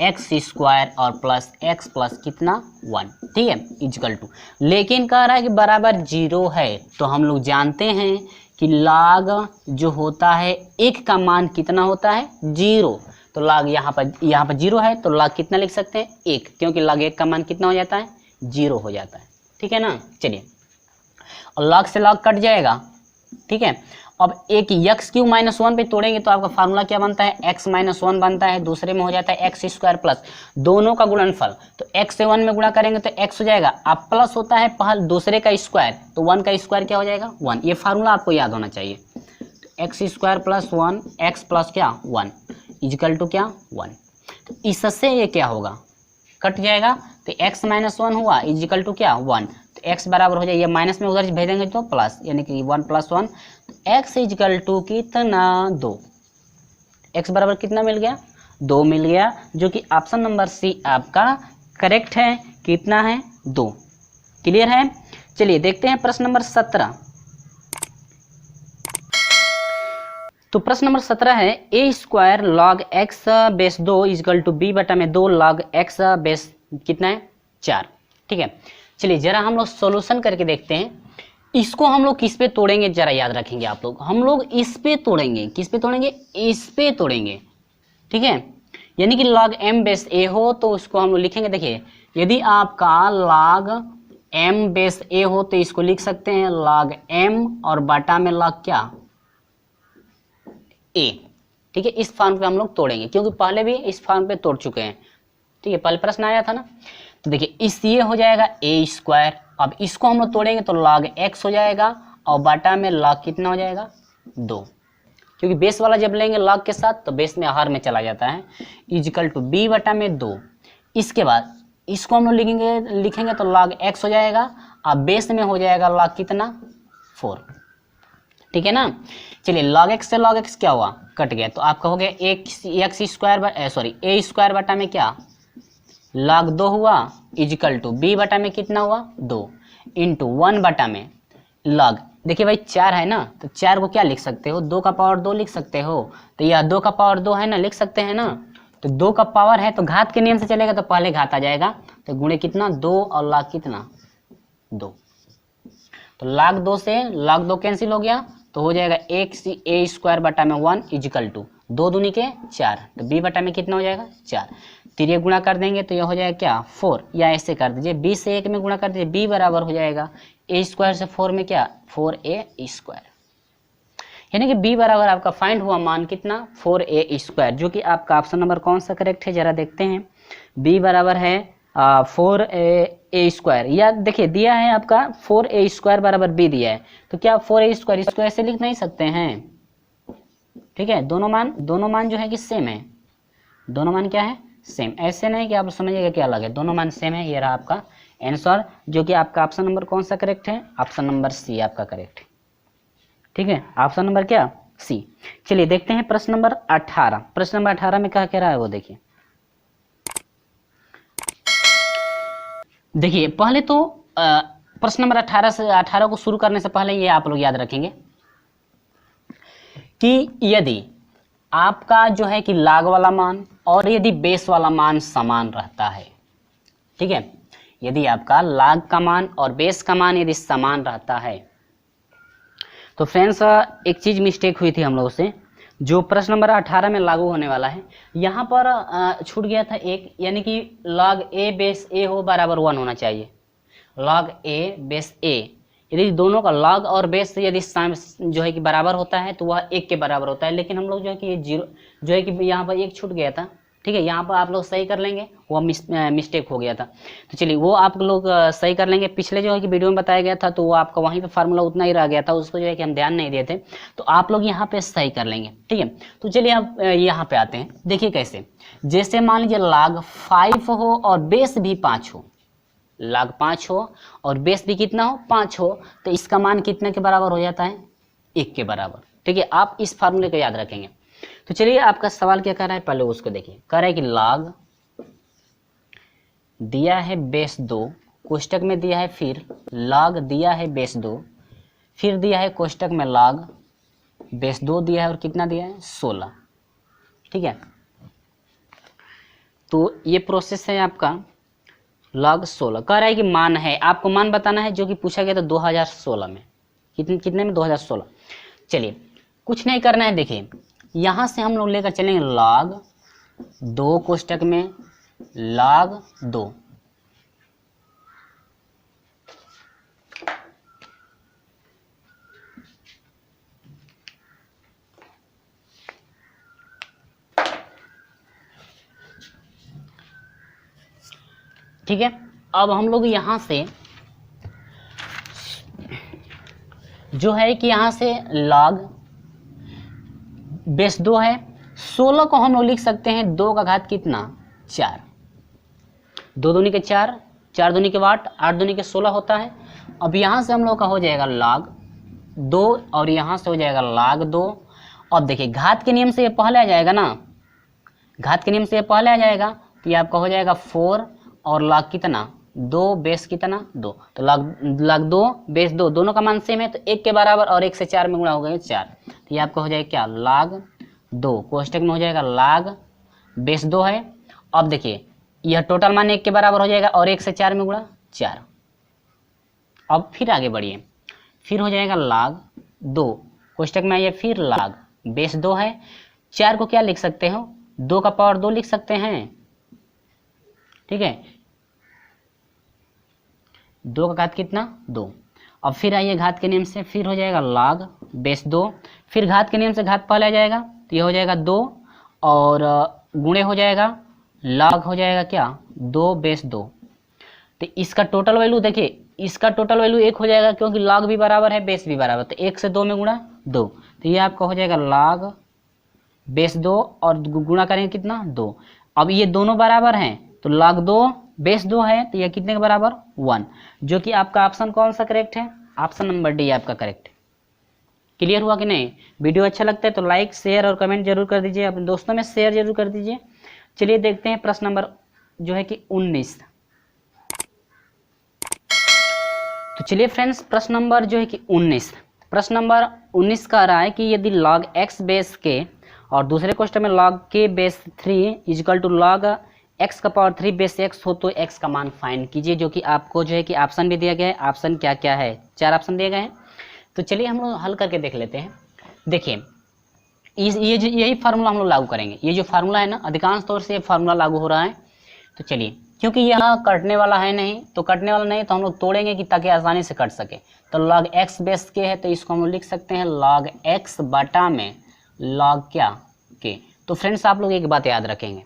x² और प्लस x प्लस कितना 1। ठीक है इजिकल टू, लेकिन कह रहा है कि बराबर 0 है, तो हम लोग जानते हैं कि log जो होता है एक का मान कितना होता है 0, तो log यहाँ पर 0 है, तो log कितना लिख सकते हैं 1, क्योंकि log 1 का मान कितना हो जाता है 0 हो जाता है। ठीक है ना। चलिए और log से log कट जाएगा। ठीक है, अब एक x³ माइनस 1 पे तोड़ेंगे तो आपका फार्मूला क्या बनता है x माइनस 1 बनता है, दूसरे में हो जाता है x² प्लस दोनों का गुणनफल, तो x से 1 में गुणा करेंगे तो x हो जाएगा, अब प्लस होता है पहले दूसरे का स्क्वायर, तो 1 का स्क्वायर क्या हो जाएगा 1। ये फार्मूला आपको याद होना चाहिए, तो x² प्लस 1 x प्लस क्या 1 इजिकल टू क्या 1। तो इससे ये क्या होगा कट जाएगा तो x माइनस 1 हुआ इजिकल टू क्या 1, तो x बराबर हो जाएगा, ये माइनस में उधर भेजेंगे तो प्लस, यानी कि 1 + 1, तो x इजिकल टू कितना 2, x बराबर कितना मिल गया 2 मिल गया, जो कि ऑप्शन नंबर सी आपका करेक्ट है। कितना है 2। क्लियर है। चलिए देखते हैं प्रश्न नंबर 17। तो प्रश्न नंबर 17 है a² log x base 2 equal to b बटा में 2 log x बेस कितना है 4। ठीक है, चलिए जरा हम लोग सॉल्यूशन करके देखते हैं। इसको हम लोग किस पे तोड़ेंगे जरा याद रखेंगे आप लोग, हम लोग इस पे तोड़ेंगे, किस पे तोड़ेंगे, इस पे तोड़ेंगे। ठीक है, यानी कि log m बेस a हो तो उसको हम लोग लिखेंगे, देखिए यदि आपका log m बेस a हो तो इसको लिख सकते हैं log m और बटा में log क्या a। ठीक है, इस फॉर्म पे हम लोग तोड़ेंगे क्योंकि पहले भी इस फॉर्म पे तोड़ चुके हैं। ठीक है, पहले प्रश्न आया था ना, तो देखिए इस ये हो जाएगा a², अब इसको हम लोग तोड़ेंगे तो log x हो जाएगा और बटा में log कितना हो जाएगा 2, क्योंकि बेस वाला जब लेंगे log के साथ तो बेस में हर में चला जाता है, इजिकल टू b बटा में 2। इसके बाद इसको हम लोग लिखेंगे तो log x हो जाएगा और बेस में हो जाएगा log कितना 4। ठीक है ना। चलिए log x से log x क्या हुआ कट गया, तो आपका हो गया a² बटा में क्या log 2 हुआ इजिकल टू b बटा में कितना हुआ 2 इंटू 1 बटा में log, देखिए भाई 4 है ना, तो 4 को क्या लिख सकते हो 2 का पावर 2 लिख सकते हो, तो यह 2 का पावर 2 है ना, लिख सकते हैं ना। तो 2 का पावर है तो घात के नियम से चलेगा तो पहले घात आ जाएगा, तो गुणे कितना 2 और log कितना 2, तो log 2 से log 2 कैंसिल हो गया तो हो जाएगा a² बटा में 1 इजिकल टू 2 दूनी के 4, तो b बटा में कितना हो जाएगा 4, तिरिये गुणा कर देंगे तो यह हो जाएगा क्या 4, या ऐसे कर दीजिए b से 1 में गुणा कर दीजिए, b बराबर हो जाएगा a² से 4 में क्या 4a², यानी कि b बराबर आपका फाइंड हुआ मान कितना 4a², जो कि आपका ऑप्शन नंबर कौन सा करेक्ट है जरा देखते हैं। b बराबर है 4a², या देखिए दिया है आपका 4a² बराबर b दिया है, तो क्या 4a², इसको ऐसे लिख नहीं सकते हैं। ठीक है, दोनों मान जो है कि सेम है, दोनों मान क्या है सेम, ऐसे नहीं कि आप समझिएगा क्या अलग है, दोनों मान सेम है। ये रहा आपका आंसर, जो कि आपका ऑप्शन नंबर कौन सा करेक्ट है, ऑप्शन नंबर सी आपका करेक्ट है। ठीक है, ऑप्शन नंबर क्या सी। चलिए देखते हैं प्रश्न नंबर 18। प्रश्न नंबर 18 में क्या कह रहा है वो देखिए। देखिए पहले तो प्रश्न नंबर 18 को शुरू करने से पहले ये आप लोग याद रखेंगे कि यदि आपका जो है कि log वाला मान और यदि बेस वाला मान समान रहता है, ठीक है, यदि आपका log का मान और बेस का मान यदि समान रहता है, तो फ्रेंड्स एक चीज मिस्टेक हुई थी हम लोगों से, जो प्रश्न नंबर 18 में लागू होने वाला है, यहाँ पर छूट गया था एक, यानी कि log a बेस a हो बराबर 1 होना चाहिए। log a बेस a, यदि दोनों का log और बेस यदि जो है कि बराबर होता है तो वह 1 के बराबर होता है, लेकिन हम लोग जो है कि ये 0 जो है कि यहाँ पर 1 छूट गया था। ठीक है, यहाँ पर आप लोग सही कर लेंगे, वह मिस्टेक हो गया था, तो चलिए वो आप लोग सही कर लेंगे। पिछले जो है कि वीडियो में बताया गया था तो वो आपका वहीं पे फार्मूला उतना ही रह गया था, उसको जो है कि हम ध्यान नहीं दिए थे, तो आप लोग यहाँ पे सही कर लेंगे। ठीक है, तो चलिए आप यहाँ पे आते हैं। देखिए कैसे, जैसे मान लीजिए log 5 हो और बेस भी 5 हो, log 5 हो और बेस भी कितना हो 5 हो, तो इसका मान कितने के बराबर हो जाता है 1 के बराबर। ठीक है, आप इस फार्मूले को याद रखेंगे। तो चलिए आपका सवाल क्या कर रहा है पहले उसको देखिए। कह रहा है कि log दिया है बेस 2, कोष्टक में दिया है, फिर log दिया है बेस 2, फिर दिया है कोष्टक में log बेस 2 दिया है और कितना दिया है 16। ठीक है, तो ये प्रोसेस है आपका log 16। कह रहा है कि मान है, आपको मान बताना है, जो कि पूछा गया था 2016 में, कितने में 2016। चलिए कुछ नहीं करना है, देखिए यहाँ से हम लोग लेकर चलेंगे log 2 कोष्टक में log 2, ठीक है। अब हम लोग यहाँ से जो है कि यहाँ से log बेस 2 है, 16 को हम लोग लिख सकते हैं 2 का घात कितना 4। 2 दूनी के 4, 4 दूनी के 8, 8 दूनी के 16 होता है। अब यहाँ से हम लोग का हो जाएगा log 2 और यहाँ से हो जाएगा log 2। अब देखिए घात के नियम से ये पहले आ जाएगा ना, घात के नियम से ये पहले आ जाएगा, तो ये आपका हो जाएगा 4 और log कितना 2 बेस कितना 2, तो log 2 बेस 2 दोनों का मान सेम है, तो 1 के बराबर और 1 से 4 में गुणा हो गया 4, तो ये आपका हो जाएगा क्या log 2, कोष्टक में हो जाएगा log बेस 2 है। अब देखिए यह टोटल मान 1 के बराबर हो जाएगा और 1 से 4 में गुणा 4। अब फिर आगे बढ़िए, फिर हो जाएगा log 2, कोष्टक में आइए फिर log बेस 2 है। 4 को क्या लिख सकते हो 2 का पावर 2 लिख सकते हैं, ठीक है, 2 का घात कितना 2। अब फिर आइए घात के नियम से, फिर हो जाएगा log बेस 2, फिर घात के नियम से घात पहले आ जाएगा, तो ये हो जाएगा 2 और गुणे हो जाएगा log हो जाएगा क्या 2 बेस 2। तो इसका टोटल वैल्यू देखिए, इसका टोटल वैल्यू 1 हो जाएगा क्योंकि log भी बराबर है बेस भी बराबर, तो 1 से 2 में गुणा 2, तो ये आपका हो जाएगा log बेस 2 और गुणा करेंगे कितना 2। अब ये दोनों बराबर हैं तो log 2 बेस 2 है, तो ये कितने के बराबर 1, जो कि आपका ऑप्शन कौन सा करेक्ट है, ऑप्शन नंबर डी आपका करेक्ट है। क्लियर हुआ कि नहीं? वीडियो अच्छा लगता है तो लाइक शेयर और कमेंट जरूर कर दीजिए, अपने दोस्तों में शेयर जरूर कर दीजिए। चलिए देखते हैं प्रश्न नंबर जो है कि 19। तो चलिए फ्रेंड्स प्रश्न नंबर जो है कि 19, प्रश्न नंबर 19 कह रहा है कि यदि log x बेस के और दूसरे क्वेश्चन में log k base 3 equal to log x का पावर 3 बेस x हो तो x का मान फाइंड कीजिए, जो कि आपको जो है कि ऑप्शन भी दिया गया है। ऑप्शन क्या क्या है, 4 ऑप्शन दिए गए हैं, तो चलिए हम लोग हल करके देख लेते हैं। देखिए यही फार्मूला हम लोग लागू करेंगे, ये जो फार्मूला है ना अधिकांश तौर से ये फार्मूला लागू हो रहा है। तो चलिए क्योंकि यहाँ कटने वाला है नहीं, तो कटने वाला नहीं तो हम लोग तोड़ेंगे कि ताकि आसानी से कट सके। तो log x बेस के है तो इसको हम लोग लिख सकते हैं log x बटा में log क्या के। तो फ्रेंड्स आप लोग एक बात याद रखेंगे,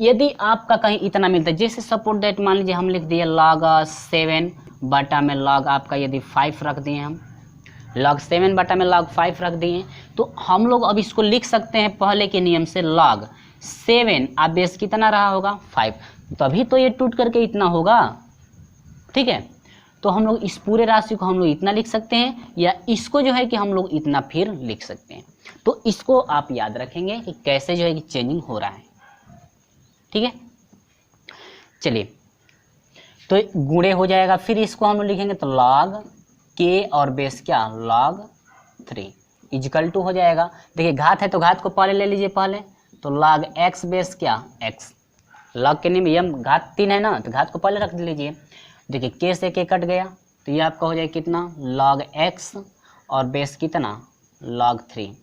यदि आपका कहीं इतना मिलता है, जैसे सपोर्ट दैट मान लीजिए हम लिख दिए log 7 बटा में log आपका यदि 5 रख दिए, हम log 7 बटा में log 5 रख दिए, तो हम लोग अब इसको लिख सकते हैं पहले के नियम से log 7 आप बेस कितना रहा होगा 5, तभी तो ये टूट करके इतना होगा, ठीक है। तो हम लोग इस पूरे राशि को हम लोग इतना लिख सकते हैं, या इसको जो है कि हम लोग इतना फिर लिख सकते हैं। तो इसको आप याद रखेंगे कि कैसे जो है कि चेंजिंग हो रहा है, ठीक है। चलिए तो गुणे हो जाएगा, फिर इसको हम लोग लिखेंगे तो log k और बेस क्या log 3 इजिकल टू हो जाएगा। देखिए घात है तो घात को पहले ले लीजिए पहले, तो log x बेस क्या x, log के नियम घात 3 है ना, तो घात को पहले रख लीजिए। देखिए k से k कट गया, तो ये आपका हो जाएगा कितना log x और बेस कितना log 3,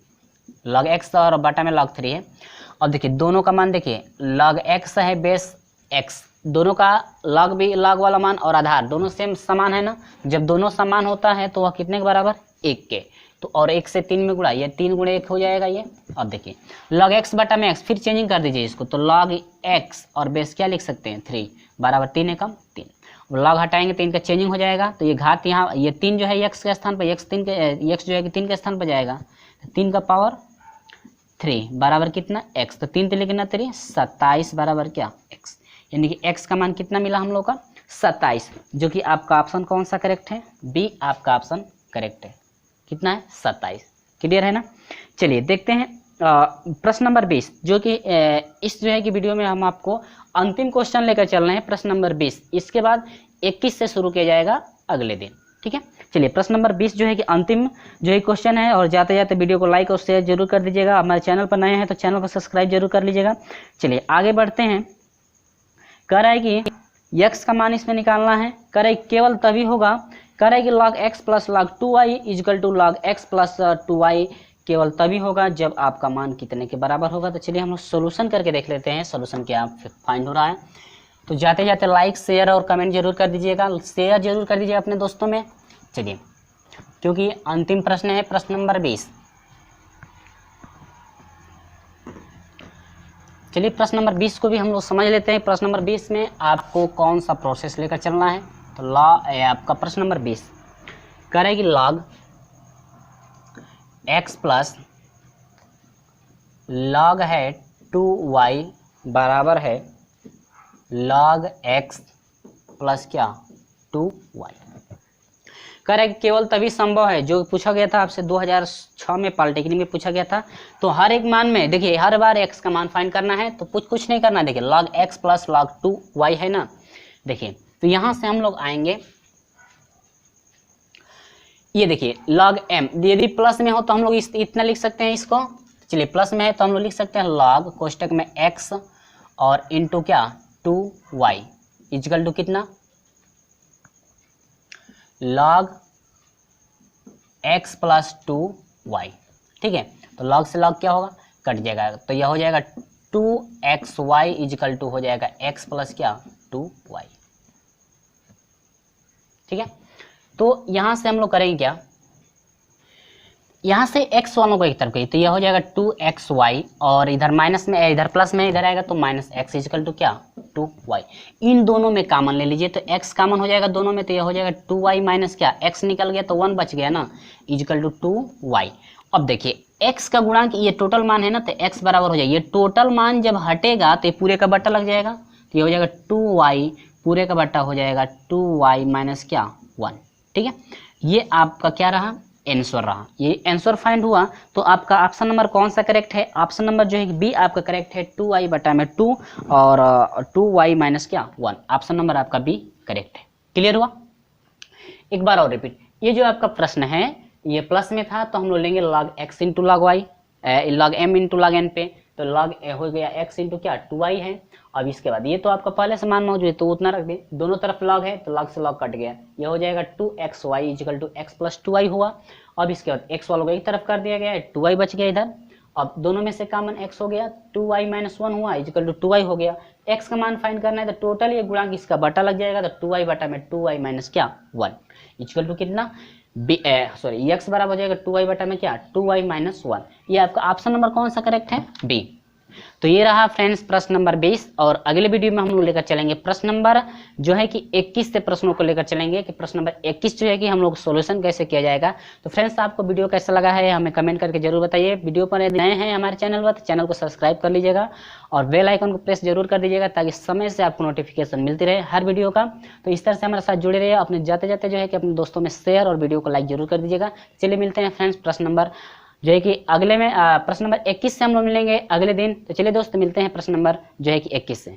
log x और बटा में log 3 है। और देखिए दोनों का मान देखिए log x है बेस x, दोनों का log भी log वाला मान और आधार दोनों सेम समान है ना, जब दोनों समान होता है तो वह कितने के बराबर 1 के, तो और 1 से 3 में गुणा, ये 3 गुणे 1 हो जाएगा ये। अब देखिए log x बटा में x, फिर चेंजिंग कर दीजिए इसको, तो log x और बेस क्या लिख सकते हैं 3 बराबर 3 है कम 3, log हटाएंगे तो इनका चेंजिंग हो जाएगा, तो ये घात यहाँ ये 3 जो है x के स्थान पर, x जो है कि 3 के स्थान पर जाएगा, 3 का पावर 3 बराबर कितना x, तो 3 लिखना 3 27 बराबर क्या x, यानी कि x का मान कितना मिला हम लोग का 27, जो कि आपका ऑप्शन कौन सा करेक्ट है, बी आपका ऑप्शन करेक्ट है, कितना है 27। क्लियर है ना? चलिए देखते हैं प्रश्न नंबर 20, जो कि इस जो है कि वीडियो में हम आपको अंतिम क्वेश्चन लेकर चल रहे हैं, प्रश्न नंबर 20, इसके बाद 21 से शुरू किया जाएगा अगले दिन, ठीक है। चलिए प्रश्न नंबर 20 जो है कि अंतिम जो है क्वेश्चन है, और जाते जाते वीडियो को लाइक और शेयर जरूर कर दीजिएगा। हमारे चैनल पर नए हैं तो चैनल को सब्सक्राइब जरूर कर लीजिएगा। चलिए आगे बढ़ते हैं। कह रहा है कि x का मान इसमें निकालना है, कह रहा है केवल तभी होगा, कह रहा है कि log x plus log 2y equal to log x plus 2y केवल तभी होगा जब आपका मान कितने के बराबर होगा। तो चलिए हम लोग सोल्यूशन करके देख लेते हैं सोल्यूशन क्या फाइंड हो रहा है। तो जाते जाते लाइक शेयर और कमेंट जरूर कर दीजिएगा, शेयर जरूर कर दीजिएगा अपने दोस्तों में। चलिए क्योंकि अंतिम प्रश्न है प्रश्न नंबर 20। चलिए प्रश्न नंबर 20 को भी हम लोग समझ लेते हैं। प्रश्न नंबर 20 में आपको कौन सा प्रोसेस लेकर चलना है। तो लॉ आपका प्रश्न नंबर 20 कह रहा है कि log x प्लस log है 2y बराबर है log x प्लस क्या 2y। करेक्ट, केवल तभी संभव है जो पूछा गया था आपसे 2006 में पॉलिटेक्निक में पूछा गया था। तो हर एक मान में देखिए हर बार x का मान फाइंड करना है, तो कुछ नहीं करना है। देखिए log x plus log 2y है ना। देखिए तो यहां से हम लोग आएंगे, ये देखिए log m, यदि प्लस में हो तो हम लोग इतना लिख सकते हैं इसको। चलिए प्लस में है तो हम लोग लिख सकते हैं log कोष्टक में x और इंटू क्या 2y इक्वल टू कितना log x प्लस 2y। ठीक है, तो log से log क्या होगा, कट जाएगा, तो यह हो जाएगा 2xy इक्वल टू हो जाएगा x प्लस क्या 2y। ठीक है, तो यहां से हम लोग करेंगे क्या, यहाँ से x वालों को एक तरफ गई तो यह हो जाएगा 2xy और इधर माइनस में इधर प्लस में इधर आएगा तो माइनस x इक्वल टू क्या 2y। इन दोनों में कॉमन ले लीजिए तो x कॉमन हो जाएगा दोनों में, तो यह हो जाएगा 2y माइनस क्या x निकल गया तो 1 बच गया ना इक्वल टू 2y। अब देखिए x का गुणांक ये टोटल मान है ना, तो x बराबर हो जाएगा, ये टोटल मान जब हटेगा तो ये पूरे का बट्टा लग जाएगा, तो ये हो जाएगा 2y पूरे का बट्टा हो जाएगा 2y माइनस क्या 1। ठीक है, ये आपका क्या रहा आंसर रहा, ये आंसर फाइंड हुआ। तो आपका ऑप्शन नंबर कौन सा करेक्ट है, ऑप्शन नंबर जो है बी आपका करेक्ट है, 2y बटा में 2 और 2y माइनस क्या 1, ऑप्शन नंबर आपका बी करेक्ट है। क्लियर हुआ, एक बार और रिपीट, ये जो आपका प्रश्न है ये प्लस में था तो हम लोग लेंगे log x into log y, log m into log n पे, तो log हो गया x इंटू क्या 2y है। अब इसके बाद ये तो आपका पहले से मान मौजूद है तो उतना रख दें, दोनों तरफ log है तो log से log कट गया, ये हो जाएगा 2xy equal to x plus 2y हुआ। अब इसके बाद x वालों को एक तरफ कर दिया गया है, 2y बच गया इधर, अब दोनों में से कॉमन x हो गया, 2y माइनस 1 हुआ इक्वल टू 2y हो गया। x का मान फाइंड करना है तो टोटल ये गुणांक इसका बटा लग जाएगा, तो 2y बटा में 2y माइनस क्या 1 इक्वल टू कितना x बराबर हो जाएगा 2y बटा में क्या 2y माइनस 1। ये आपका ऑप्शन नंबर कौन सा करेक्ट है, बी। तो ये रहा फ्रेंड्स प्रश्न नंबर 20, और अगले वीडियो में हम लोग लेकर चलेंगे प्रश्न नंबर जो है कि 21 से प्रश्नों को लेकर चलेंगे कि प्रश्न नंबर 21 जो है कि हम लोग सॉल्यूशन कैसे किया जाएगा। तो फ्रेंड्स आपको वीडियो कैसा लगा है हमें कमेंट करके जरूर बताइए। वीडियो पर यदि नए हैं हमारे चैनल पर तो चैनल को सब्सक्राइब कर लीजिएगा और बेल आइकन को प्रेस जरूर कर दीजिएगा ताकि समय से आपको नोटिफिकेशन मिलती रहे हर वीडियो का। तो इस तरह से हमारे साथ जुड़े रहिए, अपने जाते जाते जो है कि अपने दोस्तों में शेयर और वीडियो को लाइक जरूर कर दीजिएगा। चलिए मिलते हैं फ्रेंड्स प्रश्न नंबर जो है कि अगले में प्रश्न नंबर 21 से हम लोग मिलेंगे अगले दिन। तो चलिए दोस्त मिलते हैं प्रश्न नंबर जो है कि 21 से।